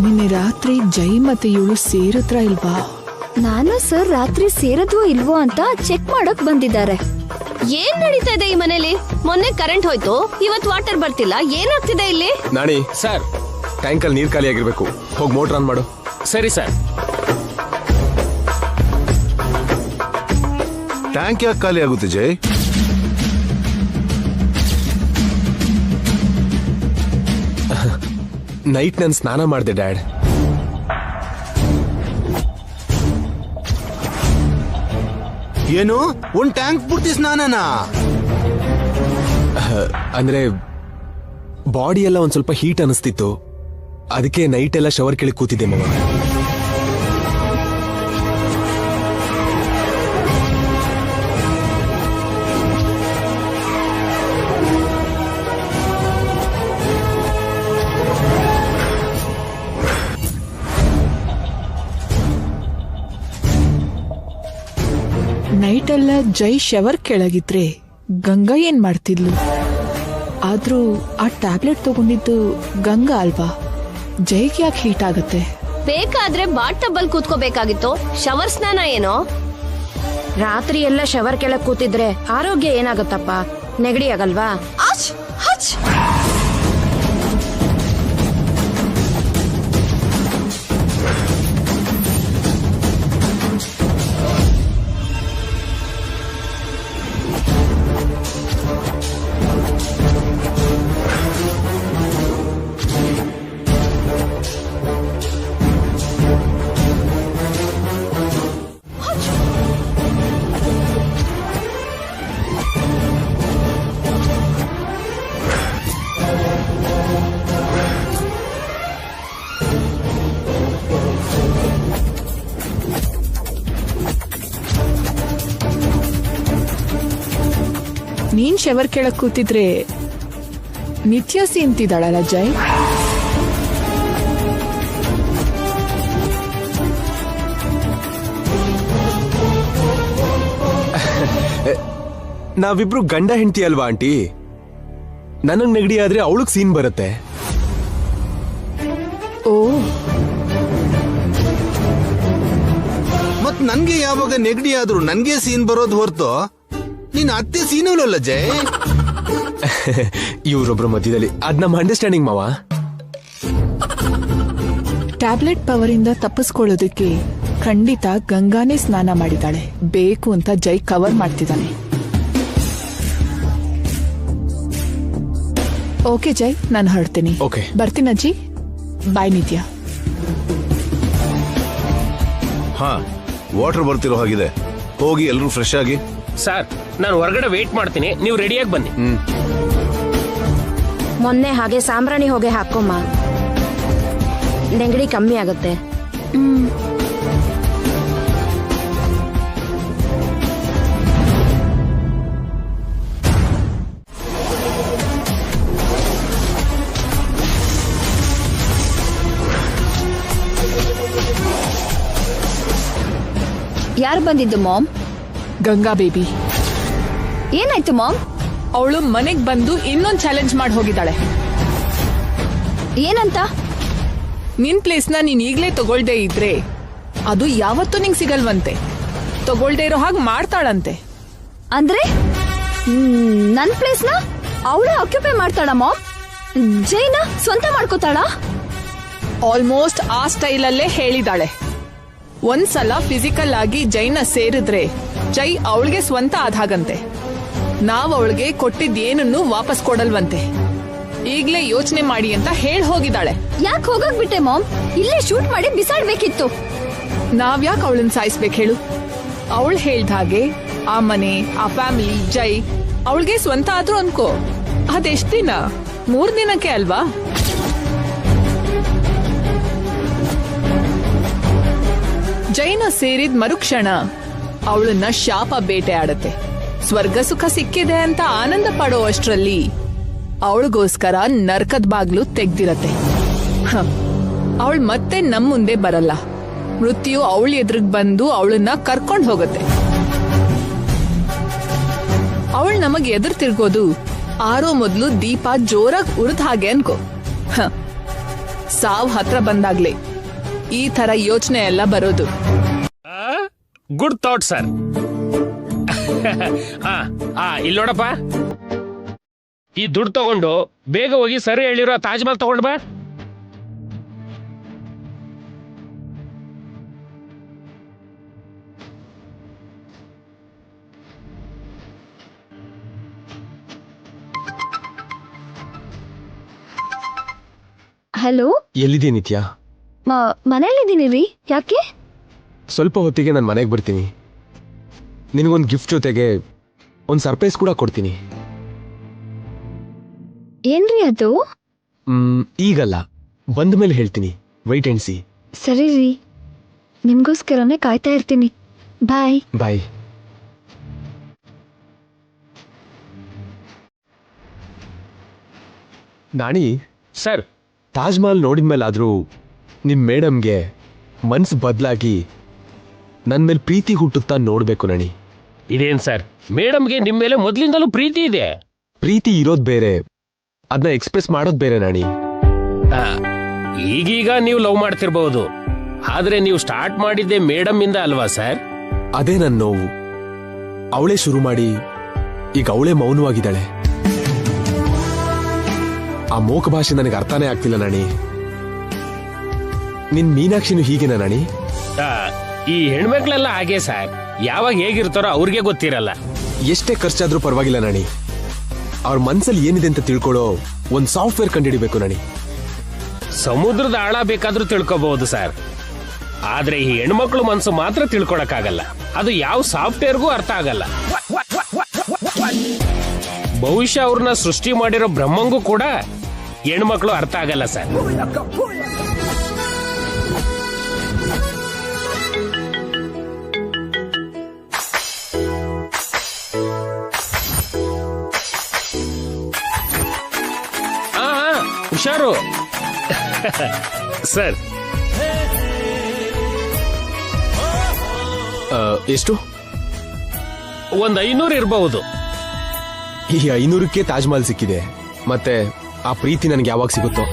ನಿನ್ನೆ ರಾತ್ರಿ ಜೈ ಮತ್ತೆ ಇವಳು ಸೇರತ್ರ ಇಲ್ವಾ? ನಾನು ಸರ್ ರಾತ್ರಿ ಸೇರದ್ವೋ ಇಲ್ವೋ ಅಂತ ಚೆಕ್ ಮಾಡಕ್ ಬಂದಿದ್ದಾರೆ. ಏನ್ ನಡೀತಾ ಇದೆ ಈ ಮನೇಲಿ? ಮೊನ್ನೆ ಕರೆಂಟ್ ಹೋಯ್ತು, ಇವತ್ ವಾಟರ್ ಬರ್ತಿಲ್ಲ. ಏನಾಗ್ತಿದೆ ಇಲ್ಲಿ? ನಾಣಿ ಸರ್, ಟ್ಯಾಂಕ್ ಅಲ್ಲಿ ನೀರ್ ಖಾಲಿ ಆಗಿರ್ಬೇಕು. ಹೋಗಿ ಮೋಟರ್ ಆನ್ ಮಾಡು. ಸರಿ ಸರ್. ಟ್ಯಾಂಕ್ ಯಾಕೆ ಖಾಲಿ ಆಗುತ್ತೆ ಜೈ? ನೈಟ್ ನಾನು ಸ್ನಾನ ಮಾಡಿದೆ ಡ್ಯಾಡ್. ಏನು, ಒಂದ್ ಟ್ಯಾಂಕ್ ಪೂರ್ತಿ ಸ್ನಾನನಾ? ಅಂದ್ರೆ ಬಾಡಿ ಎಲ್ಲ ಒಂದ್ ಸ್ವಲ್ಪ ಹೀಟ್ ಅನಿಸ್ತಿತ್ತು, ಅದಕ್ಕೆ ನೈಟ್ ಎಲ್ಲ ಶವರ್ ಕೆಳಗೆ ಕೂತಿದ್ದೆ ಮಗ. ನೈಟ್ ಎಲ್ಲ ಜೈ ಶವರ್ ಕೆಳಗಿದ್ರೆ ಗಂಗಾ ಏನ್ ಮಾಡ್ತಿದ್ಲು? ಆದ್ರೂ ಆ ಟ್ಯಾಬ್ಲೆಟ್ ತಗೊಂಡಿದ್ದು ಗಂಗಾ ಅಲ್ವಾ? ಜೈಗೆ ಯಾಕೆ ಹೀಟ್ ಆಗತ್ತೆ? ಬೇಕಾದ್ರೆ ಬಾಟ್ ಟಬ್ಬಲ್ ಕೂತ್ಕೋಬೇಕಾಗಿತ್ತು. ಶವರ್ ಸ್ನಾನ ಏನೋ? ರಾತ್ರಿ ಎಲ್ಲ ಶವರ್ ಕೆಳಗ್ ಕೂತಿದ್ರೆ ಆರೋಗ್ಯ ಏನಾಗತ್ತಪ್ಪ? ನೆಗಡಿ ಆಗಲ್ವಾ? ನೀನ್ ಶವರ್ ಕೆಳಗ್ ಕೂತಿದ್ರೆ ನಿತ್ಯ ಸೀಂತಿದ್ದಾಳಲ್ಲ ಜೈ? ನಾವಿಬ್ರು ಗಂಡ ಹೆಂಡತಿ ಅಲ್ವಾ ಆಂಟಿ? ನನಗ್ ನೆಗಡಿ ಆದ್ರೆ ಅವಳಗ್ ಸೀನ್ ಬರುತ್ತೆ. ಓ, ಮತ್ ನನ್ಗೆ ಯಾವಾಗ ನೆಗಡಿ ಆದ್ರೂ ನನ್ಗೆ ಸೀನ್ ಬರೋದು ಹೊರತು ನೀನ್ ಅತ್ತೆ ಸೀನವಲ್ಲ ಜೈ. ಇವ್ರೊಬ್ರ ಮಧ್ಯದಲ್ಲಿ ಅದ್ ನಮ್ಮ ಅಂಡರ್ಸ್ಟ್ಯಾಂಡಿಂಗ್ ಮಾವ. ಟ್ಯಾಬ್ಲೆಟ್ ಪವರ್ ಇಂದ ತಪ್ಪಿಸ್ಕೊಳ್ಳೋದಕ್ಕೆ ಖಂಡಿತ ಗಂಗಾನೇ ಸ್ನಾನ ಮಾಡಿದಾಳೆ. ಬೇಕು ಅಂತ ಜೈ ಕವರ್ ಮಾಡ್ತಿದ್ದಾನೆ. ಓಕೆ ಜೈ, ನಾನು ಹೊರಡ್ತೀನಿ. Okay. ಬರ್ತೀನಿ ಅಜ್ಜಿ. ಬಾಯ್ ನಿತ್ಯ. ಹಾ, ವಾಟರ್ ಬರ್ತಿರೋ ಹಾಗಿದೆ. ಹೋಗಿ ಎಲ್ಲರೂ ಫ್ರೆಶ್ ಆಗಿ. ಸರ್, ನಾನು ಹೊರಗಡೆ ವೇಟ್ ಮಾಡ್ತೀನಿ, ನೀವು ರೆಡಿಯಾಗಿ ಬನ್ನಿ. ಮೊನ್ನೆ ಹಾಗೆ ಸಾಂಬ್ರಾಣಿ ಹೊಗೆ ಹಾಕೋಮ್ಮ, ನೆಗಡಿ ಕಮ್ಮಿ ಆಗುತ್ತೆ. ಯಾರು ಬಂದಿದ್ದು ಮಾಮ್? ಗಂಗಾ ಬೇಬಿ. ಏನಾಯ್ತು ಮಾಮ್? ಅವಳು ಮನೆಗ್ ಬಂದು ಇನ್ನೊಂದ್ ಚಾಲೆಂಜ್ ಮಾಡಿ ಹೋಗಿದ್ದಾಳೆ. ಏನಂತ? ನಿನ್ ಪ್ಲೇಸ್ನ ನೀನ್ ಈಗ್ಲೇ ತಗೊಳ್ದೇ ಇದ್ರೆ ಅದು ಯಾವತ್ತೂ ನಿಂಗ್ ಸಿಗಲ್ವಂತೆ. ತಗೊಳ್ದೇ ಇರೋ ಹಾಗೆ ಮಾಡ್ತಾಳಂತೆ. ಅಂದ್ರೆ ನನ್ ಪ್ಲೇಸ್ನ ಅವಳೇ ಆಕ್ಯುಪೈ ಮಾಡ್ತಾಳ ಮಾಮ್? ಜೈನ ಸ್ವಂತ ಮಾಡ್ಕೋತಾಳ? ಆಲ್ಮೋಸ್ಟ್ ಆ ಸ್ಟೈಲಲ್ಲೇ ಹೇಳಿದಾಳೆ. ಒಂದ್ಸಲ ಫಿಸಿಕಲ್ ಆಗಿ ಜೈನ ಸೇರಿದ್ರೆ ಜೈ ಅವಳಿಗೆ ಸ್ವಂತ ಆದಾಗಂತೆ. ನಾವ್ ಅವಳಿಗೆ ಕೊಟ್ಟಿದ್ದೇನನ್ನು ವಾಪಸ್ ಕೊಡಲ್ವಂತೆ. ಈಗ್ಲೇ ಯೋಚನೆ ಮಾಡಿ ಅಂತ ಹೇಳಿ ಹೋಗಿದ್ದಾಳೆ. ಯಾಕೆ ಹೋಗಕ್ ಬಿಟ್ಟೆ ಮಾಮ್? ಇಲ್ಲೇ ಶೂಟ್ ಮಾಡಿ ಬಿಸಾಡ್ಬೇಕಿತ್ತು. ನಾವ್ ಯಾಕೆ ಅವಳನ್ನ ಸಾಯಿಸ್ಬೇಕು ಹೇಳು? ಅವಳು ಹೇಳ್ದ ಹಾಗೆ ಆ ಮನೆ, ಆ ಫ್ಯಾಮಿಲಿ, ಜೈ ಅವಳಿಗೆ ಸ್ವಂತ ಆದ್ರೂ ಅನ್ಕೋ. ಅದೆಷ್ಟ್ ದಿನ? 3 ದಿನಕ್ಕೆ ಅಲ್ವಾ? ಜೈನ ಸೇರಿದ ಮರುಕ್ಷಣ ಅವಳನ್ನ ಶಾಪ ಬೇಟೆ ಆಡತ್ತೆ. ಸ್ವರ್ಗ ಸುಖ ಸಿಕ್ಕಿದೆ ಅಂತ ಆನಂದ ಪಡೋ ಅಷ್ಟ್ರಲ್ಲಿ ಅವಳಿಗೋಸ್ಕರ ನರ್ಕದ ಬಾಗ್ಲು ತೆಗ್ದಿರತ್ತೆ. ಅವಳು ಮತ್ತೆ ನಮ್ ಮುಂದೆ ಬರಲ್ಲ. ಮೃತ್ಯು ಅವಳ ಎದುರಿಗೆ ಬಂದು ಅವಳನ್ನ ಕರ್ಕೊಂಡ್ ಹೋಗತ್ತೆ. ಅವಳು ನಮಗ್ ಎದುರು ತಿರ್ಗೋದು ಆರೋ ಮೊದ್ಲು ದೀಪ ಜೋರಾಗಿ ಉರಿದ ಹಾಗೆ ಅನ್ಕೋ. ಸಾವ್ ಹತ್ರ ಬಂದಾಗ್ಲೇ ಈ ತರ ಯೋಚನೆ ಎಲ್ಲ ಬರೋದು. Good thought sir. ಇಲ್ಲಿ ನೋಡಪ್ಪ, ಈ ದುಡ್ಡು ತಗೊಂಡು ಬೇಗ ಹೋಗಿ ಸರಿ ಹೇಳಿರೋ ತಾಜ್ ಮಹಲ್ ತಗೊಂಡ್ ಬಾ. ಹಲೋ, ಎಲ್ಲಿದೆ ನಿತ್ಯ? ಮನೇಲಿದ್ದೀನಿ ರೀ. ಯಾಕೆ? ಸ್ವಲ್ಪ ಹೊತ್ತಿಗೆ ನಾನು ಮನೆಗೆ ಬರ್ತೀನಿ. ನಿನಗೊಂದು ಗಿಫ್ಟ್ ಜೊತೆಗೆ ಒಂದು ಸರ್ಪ್ರೈಸ್ ಕೂಡ ಕೊಡ್ತೀನಿ. ಏನ್ರಿ ಅದು? ಈಗಲ್ಲ, ಬಂದ ಮೇಲೆ ಹೇಳ್ತೀನಿ. White and C. ಸರಿ ರೀ, ನಿಮ್ಗೋಸ್ಕರನೇ ಕಾಯ್ತಾ ಇರ್ತೀನಿ. ಬಾಯ್ ಬಾಯ್. ನಾಣಿ ಸರ್, ತಾಜ್ ಮಹಲ್ ನೋಡಿದ್ಮೇಲಾದ್ರೂ ನಿಮ್ ಮೇಡಮ್ಗೆ ಮನ್ಸು ಬದಲಾಗಿ ನನ್ನ ಮೇಲೆ ಪ್ರೀತಿ ಹುಟ್ಟುತ್ತಾ ನೋಡ್ಬೇಕು ನಣಿ. ಇದೇನ್ ಸರ್, ಮೇಡಮ್ಗೆ ನಿಮ್ಮ ಮೇಲೆ ಮೊದಲಿಂದಲೂ ಪ್ರೀತಿ ಇದೆ. ಪ್ರೀತಿ ಇರೋದ್ ಬೇರೆ, ಅದನ್ನ ಎಕ್ಸ್ಪ್ರೆಸ್ ಮಾಡೋದ್ ಬೇರೆ ನಾಣಿ. ಈಗೀಗ ನೀವು ಲವ್ ಮಾಡ್ತಿರ್ಬಹುದು, ಆದ್ರೆ ನೀವು ಸ್ಟಾರ್ಟ್ ಮಾಡಿದ್ದೆ ಮೇಡಮ್ ಇಂದ ಅಲ್ವಾ ಸರ್? ಅದೇ ನನ್ನ ನೋವು. ಅವಳೇ ಶುರು ಮಾಡಿ ಈಗ ಅವಳೇ ಮೌನವಾಗಿದ್ದಾಳೆ. ಆ ಮೋಕ ಭಾಷೆ ನನಗೆ ಅರ್ಥನೇ ಆಗ್ತಿಲ್ಲ ನಾಣಿ. ನಿನ್ ಮೀನಾಕ್ಷಿನೂ ಹೀಗೆನಾ ನಾಣಿ? ಈ ಹೆಣ್ಮಕ್ಳೆಲ್ಲ ಹಾಗೆ ಸರ್, ಯಾವಾಗ ಹೇಗಿರ್ತಾರೋ ಅವ್ರಿಗೆ ಗೊತ್ತಿರಲ್ಲ. ಎಷ್ಟೇ ಖರ್ಚಾದ್ರೂ ಪರವಾಗಿಲ್ಲ ನಾಣಿ, ಅವ್ರ ಮನ್ಸಲ್ಲಿ ಏನಿದೆ ಅಂತ ತಿಳ್ಕೊಳ್ಳೋ ಒಂದ್ ಸಾಫ್ಟ್ವೇರ್ ಕಂಡುಹಿಡಿಬೇಕು ನಾಣಿ. ಸಮುದ್ರದ ಆಳ ಬೇಕಾದ್ರೂ ತಿಳ್ಕೋಬಹುದು ಸರ್, ಆದ್ರೆ ಈ ಹೆಣ್ಮಕ್ಳು ಮನ್ಸು ಮಾತ್ರ ತಿಳ್ಕೊಳಕ್ಕಾಗಲ್ಲ. ಅದು ಯಾವ ಸಾಫ್ಟ್ವೇರ್ಗೂ ಅರ್ಥ ಆಗಲ್ಲ. ಬಹುಶಃ ಅವ್ರನ್ನ ಸೃಷ್ಟಿ ಮಾಡಿರೋ ಬ್ರಹ್ಮಂಗೂ ಕೂಡ ಹೆಣ್ಮಕ್ಳು ಅರ್ಥ ಆಗಲ್ಲ ಸರ್. ಹುಷಾರು ಸರ್. ಎಷ್ಟು? ಒಂದ್ 500 ಇರಬಹುದು. ಈ 500ಕ್ಕೆ ತಾಜ್ ಮಹಲ್ ಸಿಕ್ಕಿದೆ, ಮತ್ತೆ ಆ ಪ್ರೀತಿ ನನಗೆ ಯಾವಾಗ ಸಿಗುತ್ತೋ?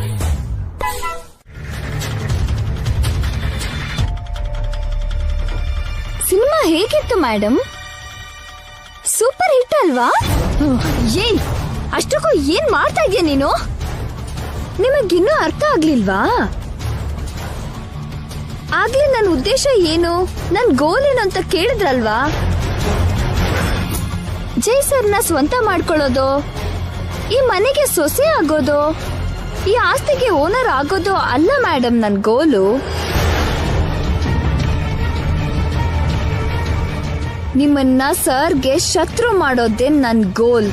ಸಿನಿಮಾ ಹೇಗಿತ್ತು ಮೇಡಮ್? ಸೂಪರ್ ಹಿಟ್ ಅಲ್ವಾ? ಏಯ್, ಅಷ್ಟಕ್ಕೂ ಏನ್ ಮಾಡ್ತಾ ಇದೀಯ ನೀನು? ನಿಮಗಿನ್ನೂ ಅರ್ಥ ಆಗ್ಲಿಲ್ವಾ? ಆಗ್ಲೇ ನನ್ನ ಉದ್ದೇಶ ಏನು, ನನ್ ಗೋಲ್ ಏನು ಅಂತ ಕೇಳಿದ್ರಲ್ವಾ? ಜೈ ಸರ್ನ ಸ್ವಂತ ಮಾಡ್ಕೊಳ್ಳೋದು, ಈ ಮನೆಗೆ ಸೊಸೆ ಆಗೋದು, ಈ ಆಸ್ತಿಗೆ ಓನರ್ ಆಗೋದು ಅಲ್ಲ ಮೇಡಮ್ ನನ್ ಗೋಲು. ನಿಮ್ಮನ್ನ ಸರ್ಗೆ ಶತ್ರು ಮಾಡೋದೇ ನನ್ ಗೋಲ್.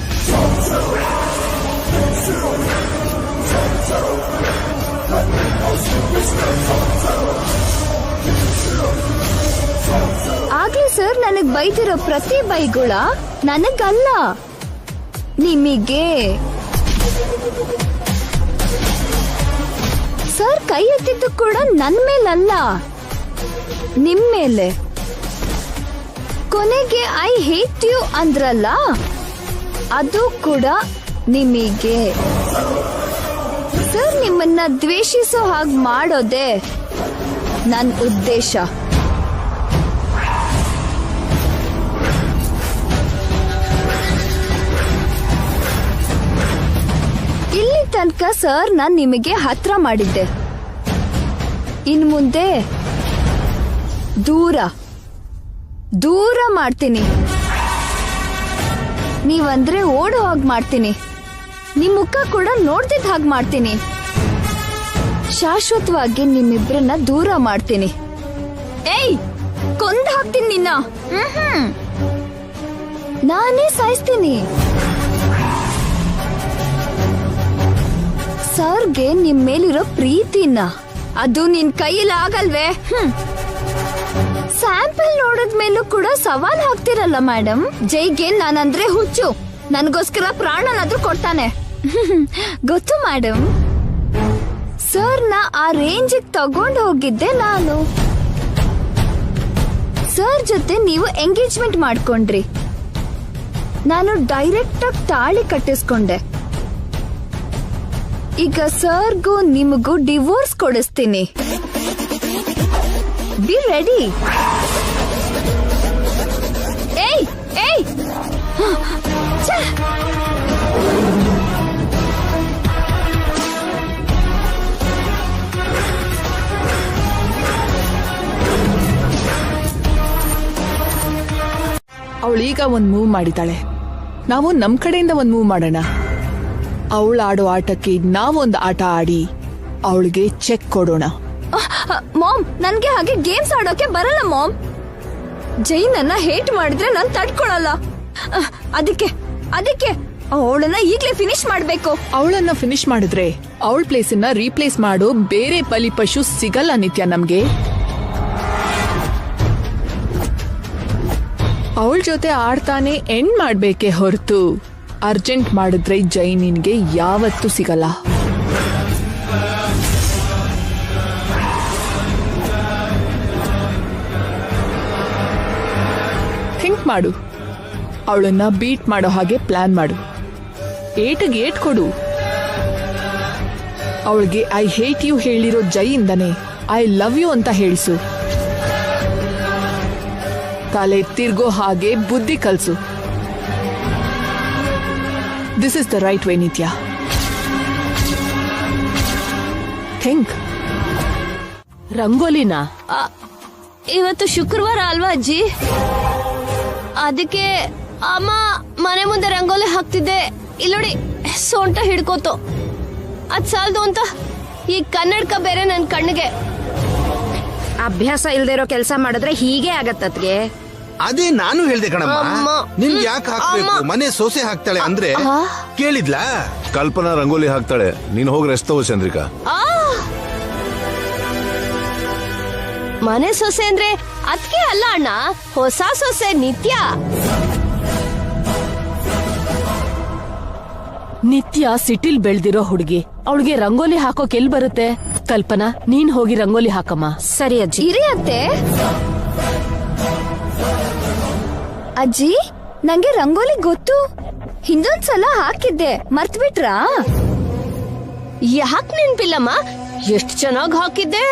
ಆಗ್ಲೇ ಸರ್ ನನಗ್ ಬೈದಿರೋ ಪ್ರತಿ ಬೈಗುಳ ನನಗಲ್ಲ, ನಿಮಗೆ. ಸರ್ ಕೈ ಎತ್ತಿದ್ದು ಕೂಡ ನನ್ ಮೇಲಲ್ಲ, ನಿಮ್ ಮೇಲೆ. ಕೊನೆಗೆ ಐ ಹೇಟ್ ಯು ಅಂದ್ರಲ್ಲ, ಅದು ಕೂಡ ನಿಮಗೆ. ಸರ್ ನಿಮ್ಮನ್ನ ದ್ವೇಷಿಸೋ ಹಾಗೆ ಮಾಡೋದೇ ನನ್ ಉದ್ದೇಶ. ಇಲ್ಲಿ ತನಕ ಸರ್ ನಾನ್ ನಿಮಗೆ ಹತ್ರ ಮಾಡಿದ್ದೆ, ಇನ್ ಮುಂದೆ ದೂರ ದೂರ ಮಾಡ್ತೀನಿ. ನೀವಂದ್ರೆ ಓಡೋ ಹಾಗೆ ಮಾಡ್ತೀನಿ, ನಿಮ್ ಮುಖ ಕೂಡ ನೋಡ್ದಿದ್ದ ಹಾಗೆ ಮಾಡ್ತೀನಿ. ಶಾಶ್ವತವಾಗಿ ನಿಮ್ಮಿಬ್ರನ್ನ ದೂರ ಮಾಡ್ತೀನಿ. ಏಯ್, ಕೊಂದು ಹಾಕ್ತೀನಿ ನಿನ್ನ. ನಾನೇ ಸಾಯಿಸ್ತೀನಿ. ಸರ್ಗೆ ನಿಮ್ ಮೇಲಿರೋ ಪ್ರೀತಿನ, ಅದು ನಿನ್ ಕೈಯಲ್ಲಿ ಆಗಲ್ವೇ? ಸ್ಯಾಂಪಲ್ ನೋಡಿದ್ಮೇಲೂ ಕೂಡ ಸವಾಲ್ ಹಾಕ್ತಿರಲ್ಲ ಮೇಡಮ್. ಜೈಗೆ ನಾನಂದ್ರೆ ಹುಚ್ಚು, ನನ್ಗೋಸ್ಕರ ಪ್ರಾಣನಾದ್ರೂ ಕೊಡ್ತಾನೆ. ಗೊತ್ತು ಮೇಡಮ್, ಸರ್ನ ಆ ರೇಂಜಿಗೆ ತಗೊಂಡು ಹೋಗಿದ್ದೆ ನಾನು. ಸರ್ ಜೊತೆ ನೀವು ಎಂಗೇಜ್ಮೆಂಟ್ ಮಾಡ್ಕೊಂಡ್ರಿ, ನಾನು ಡೈರೆಕ್ಟ್ ಆಗಿ ತಾಳಿ ಕಟ್ಟಿಸ್ಕೊಂಡೆ. ಈಗ ಸರ್ಗೂ ನಿಮಗೂ ಡಿವೋರ್ಸ್ ಕೊಡಿಸ್ತೀನಿ. Be ready. ಏಯ್ ಏಯ್, ಅವಳೀಗ ಒಂದ್ ಮೂವ್ ಮಾಡಿದ್ದಾಳೆ, ನಾವು ನಮ್ ಕಡೆಯಿಂದ ಒಂದ್ ಮೂವ್ ಮಾಡೋಣ. ಅವಳು ಆಡೋ ಆಟಕ್ಕೆ ನಾವೊಂದು ಆಟ ಆಡಿ ಅವಳಿಗೆ ಚೆಕ್ ಕೊಡೋಣ. ಮಾಮ್, ನನ್ಗೆ ಹಾಗೆ ಗೇಮ್ಸ್ ಆಡೋಕೆ ಬರಲ್ಲ ಮಾಮ್. ಜೈ ನನ್ನ ಹೇಟ್ ಮಾಡಿದ್ರೆ ನಾನ್ ತಡ್ಕೊಳಲ್ಲ. ಅದಕ್ಕೆ ಅವಳನ್ನ ಈಗ್ಲೇ ಫಿನಿಶ್ ಮಾಡ್ಬೇಕು. ಅವಳನ್ನ ಫಿನಿಶ್ ಮಾಡಿದ್ರೆ ಅವಳ ಪ್ಲೇಸನ್ನ ರೀಪ್ಲೇಸ್ ಮಾಡೋ ಬೇರೆ ಬಲಿಪಶು ಸಿಗಲ್ಲ ನಿತ್ಯ ನಮ್ಗೆ. ಅವಳ ಜೊತೆ ಆಡ್ತಾನೆ ಎಂಡ್ ಮಾಡ್ಬೇಕೆ ಹೊರತು ಅರ್ಜೆಂಟ್ ಮಾಡಿದ್ರೆ ಜೈ ನಿನ್ಗೆ ಯಾವತ್ತೂ ಸಿಗಲ್ಲ. ಥಿಂಕ್ ಮಾಡು, ಅವಳನ್ನ ಬೀಟ್ ಮಾಡೋ ಹಾಗೆ ಪ್ಲಾನ್ ಮಾಡು. ಏಟಿಗೆ ಏಟ್ ಕೊಡು. ಅವಳಿಗೆ ಐ ಹೇಟ್ ಯು ಹೇಳಿರೋ ಜೈಯಿಂದನೇ ಐ ಲವ್ ಯು ಅಂತ ಹೇಳಿಸು. ತಲೆ ತಿರ್ಗೋ ಹಾಗೆ ಬುದ್ಧಿ ಕಲ್ಸು. This is the right way Nitya. Think. ರಂಗೋಲಿನಾ? ಇವತ್ತು ಶುಕ್ರವಾರ ಅಲ್ವಾ ಅಜ್ಜಿ? ಅದಕ್ಕೆ ಅಮ್ಮ ಮನೆ ಮುಂದೆ ರಂಗೋಲಿ ಹಾಕ್ತಿದ್ದೆ. ಇಲ್ಲೋಡಿ, ಸೊಂಟ ಹಿಡ್ಕೋತು. ಅದ್ ಸಾಲ್ದು ಅಂತ ಈ ಕನ್ನಡಕ ಬೇರೆ ನನ್ ಕಣ್ಣಿಗೆ. ಅಭ್ಯಾಸ ಇಲ್ದೇ ಇರೋ ಕೆಲಸ ಮಾಡಿದ್ರೆ ಹೀಗೆ ಆಗತ್ತದ್ಗೆ. ಅದೇ ನಾನು ಹೇಳ್ದೆ ಕಣಮ್ಮ, ನಿನ್ಗೆ ಯಾಕೆ ಹಾಕ್ಬೇಕು, ಮನೆ ಸೊಸೆ ಹಾಕ್ತಾಳೆ ಅಂದ್ರೆ ಕೇಳಿದ್ಲಾ? ಕಲ್ಪನಾ ರಂಗೋಲಿ ಹಾಕ್ತಾಳೆ, ನೀನ್ ಹೋಗಿ ರೆಸ್ಟ್ ತಗೋ ಚಂದ್ರಿಕಾ. ಮನೆ ಸೊಸೆ ಅಂದ್ರೆ ಅದಕ್ಕೆ ಅಲ್ಲ ಅಣ್ಣ, ಹೊಸ ಸೊಸೆ ನಿತ್ಯ. ನಿತ್ಯ ಸಿಟಿಲ್ ಬೆಳ್ದಿರೋ ಹುಡುಗಿ, ಅವಳಿಗೆ ರಂಗೋಲಿ ಹಾಕೋಕ್ ಎಲ್ ಬರುತ್ತೆ? ಕಲ್ಪನಾ, ನೀನ್ ಹೋಗಿ ರಂಗೋಲಿ ಹಾಕಮ್ಮ. ಸರಿ ಅಜ್ಜಿ. ಇರಿ ಅತ್ತೆ. ಅಜ್ಜಿ, ನಂಗೆ ರಂಗೋಲಿ ಗೊತ್ತು, ಹಿಂದೊಂದ್ಸಲ ಹಾಕಿದ್ದೆ, ಮರ್ತ್ಬಿಟ್ರಾ? ಯಾಕೆ ನೆನ್ಪಿಲ್ಲಮ್ಮ? ಎಷ್ಟು ಚೆನ್ನಾಗಿ ಹಾಕಿದ್ದೆ.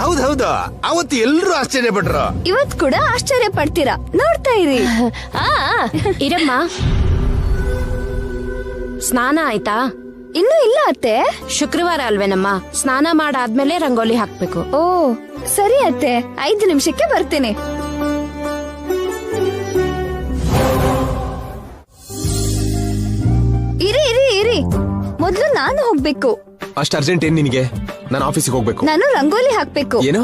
ಹೌದೌದು, ಅವತ್ತು ಎಲ್ರು ಆಶ್ಚರ್ಯ ಪಟ್ರು. ಇವತ್ ಕೂಡ ಆಶ್ಚರ್ಯ ಪಡ್ತೀರಾ, ನೋಡ್ತಾ ಇರಿ. ಇರಮ್ಮ, ಸ್ನಾನ ಆಯ್ತಾ? ಇನ್ನೂ ಇಲ್ಲ ಅತ್ತೆ. ಶುಕ್ರವಾರ ಅಲ್ವೇನಮ್ಮ, ಸ್ನಾನ ಮಾಡಾದ್ಮೇಲೆ ರಂಗೋಲಿ ಹಾಕ್ಬೇಕು. ಓ ಸರಿ ಅತ್ತೆ, 5 ನಿಮಿಷಕ್ಕೆ ಬರ್ತೀನಿ. ಇರಿ ಮೊದ್ಲು ನಾನು ಹೋಗ್ಬೇಕು. ಅಷ್ಟು ಅರ್ಜೆಂಟ್ ಏನ್ ನಿನಗೆ? ನಾನು ಆಫೀಸಿಗೆ ಹೋಗ್ಬೇಕು. ನಾನು ರಂಗೋಲಿ ಹಾಕ್ಬೇಕು. ಏನು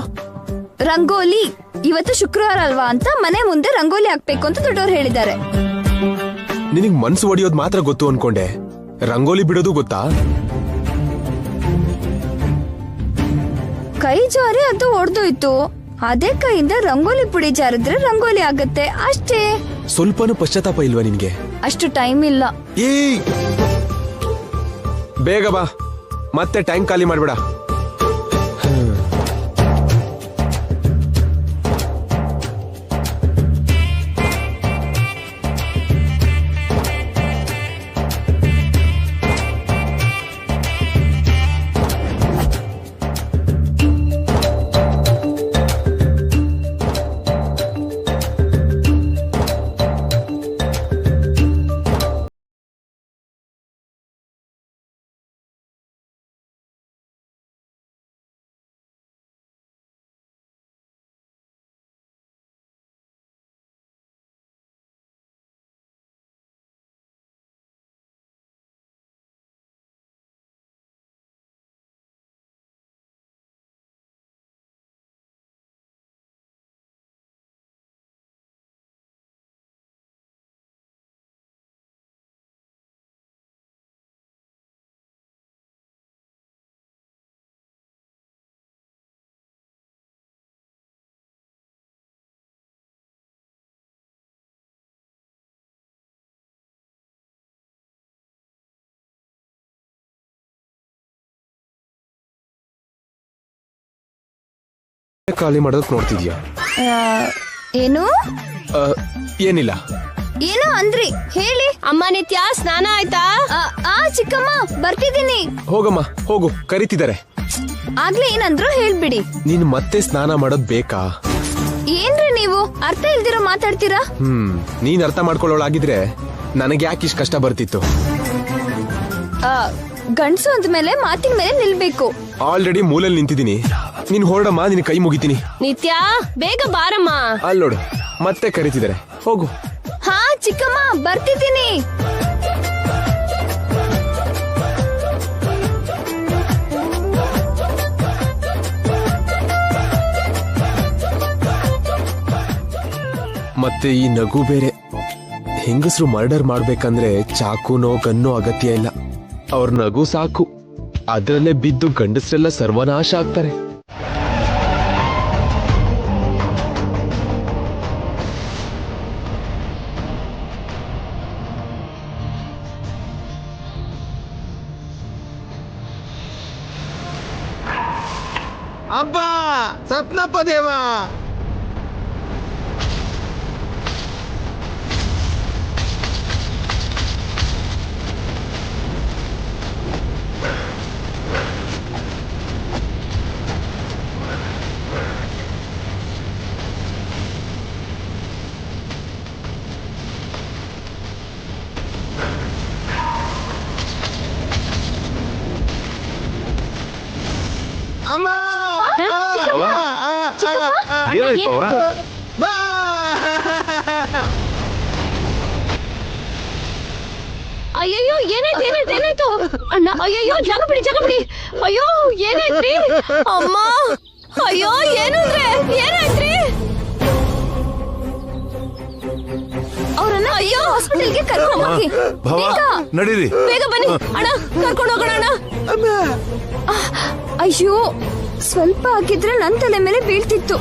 ರಂಗೋಲಿ? ಇವತ್ತು ಶುಕ್ರವಾರ ಅಲ್ವಾ ಅಂತ ಮನೆ ಮುಂದೆ ರಂಗೋಲಿ ಹಾಕ್ಬೇಕು ಅಂತ ದೊಡ್ಡವರು ಹೇಳಿದ್ದಾರೆ. ನಿನಗ್ ಮನ್ಸು ಹೊಡಿಯೋದ್ ಮಾತ್ರ ಗೊತ್ತು ಅನ್ಕೊಂಡೆ, ರಂಗೋಲಿ ಬಿಡೋದು ಗೊತ್ತಾ? ಕೈ ಜಾರಿ ಅದು ಒಡ್ದೋಯ್ತು. ಅದೇ ಕೈಯಿಂದ ರಂಗೋಲಿ ಪುಡಿ ಜಾರಿದ್ರೆ ರಂಗೋಲಿ ಆಗತ್ತೆ ಅಷ್ಟೇ. ಸ್ವಲ್ಪನೂ ಪಶ್ಚಾತ್ತಾಪ ಇಲ್ವಾ ನಿನ್ಗೆ? ಅಷ್ಟು ಟೈಮ್ ಇಲ್ಲ. ಏಯ್ ಬೇಗ ಬಾ, ಮತ್ತೆ ಟೈಮ್ ಖಾಲಿ ಮಾಡ್ಬೇಡ. ಖಾಲಿ ಮಾಡೋದಕ್ ನೋಡ್ತಿದ್ಯಾ? ಏನು? ಏನಿಲ್ಲ. ಏನೋ ಅಂದ್ರಿ, ಹೇಳಿ. ಅಮ್ಮ ನಿತ್ಯ, ಸ್ನಾನ ಆಯ್ತಾ? ಚಿಕ್ಕಮ್ಮ ಬರ್ತಿದ್ದೀನಿ. ಹೋಗಮ್ಮ ಹೋಗು, ಕರಿತಿದ್ದಾರೆ. ಆಗ್ಲೇ ಏನಂದ್ರು ಹೇಳ್ಬಿಡಿ. ನೀನ್ ಮತ್ತೆ ಸ್ನಾನ ಮಾಡೋದ್ ಬೇಕಾ? ಏನ್ರಿ ನೀವು ಅರ್ಥ ಇಲ್ದಿರೋ ಮಾತಾಡ್ತೀರಾ? ನೀನ್ ಅರ್ಥ ಮಾಡ್ಕೊಳ್ಳೋಳಾಗಿದ್ರೆ ನನಗೆ ಯಾಕೆ ಇಷ್ಟ ಕಷ್ಟ ಬರ್ತಿತ್ತು? ಗಂಡ್ಸು ಅಂದ್ಮೇಲೆ ಮಾತಿನ ಮೇಲೆ ನಿಲ್ಬೇಕು. ಆಲ್ರೆಡಿ ಮೂಲೆಯಲ್ಲಿ ನಿಂತಿದ್ದೀನಿ. ನೀನ್ ಹೊರಡಮ್ಮ, ನಿನ್ ಕೈ ಮುಗಿತೀನಿ. ನಿತ್ಯ ಬೇಗ ಬಾರಮ್ಮ. ಅಲ್ಲಿ ನೋಡು, ಮತ್ತೆ ಕರಿತಿದ್ದಾರೆ, ಹೋಗು. ಹಾ ಚಿಕ್ಕಮ್ಮ ಬರ್ತಿದ್ದೀನಿ. ಮತ್ತೆ ಈ ನಗು ಬೇರೆ. ಹೆಂಗಸರು ಮರ್ಡರ್ ಮಾಡ್ಬೇಕಂದ್ರೆ ಚಾಕುನೋ ಗನ್ನೋ ಅಗತ್ಯ ಇಲ್ಲ, ಅವ್ರ ನಗು ಸಾಕು. ಅದರಲ್ಲೇ ಬಿದ್ದು ಗಂಡಸರೆಲ್ಲ ಸರ್ವನಾಶ ಆಗ್ತಾರೆ. ಅಬ್ಬಾ ಸಪ್ನಪ್ಪ ದೇವ, ಅಮ್ಮ ಅಯ್ಯಯ್ಯೋ, ಏನಾಯ್ತು ಅಣ್ಣ? ಅಯ್ಯಯ್ಯೋ, ಜಾಗ ಬಿಡಿ. ಅಯ್ಯೋ ಏನಾಯ್ತ್ರಿ ಅಮ್ಮ? ಅಯ್ಯೋ ಏನಾಯ್ತ್ರಿ? ಅವ್ರನ್ನ ಅಯ್ಯೋ ಹಾಸ್ಪಿಟಲ್ಗೆ ಕರ್ಕೊಂಡು ಹೋಗಿ. ನಡೀರಿ, ಬೇಗ ಬನ್ನಿ ಅಣ್ಣ, ಕರ್ಕೊಂಡು ಹೋಗೋಣ ಅಣ್ಣ. ಅಯ್ಯೋ ಸ್ವಲ್ಪ ಆಗಿದ್ರೆ ನನ್ ತಲೆ ಮೇಲೆ ಬೀಳ್ತಿತ್ತು.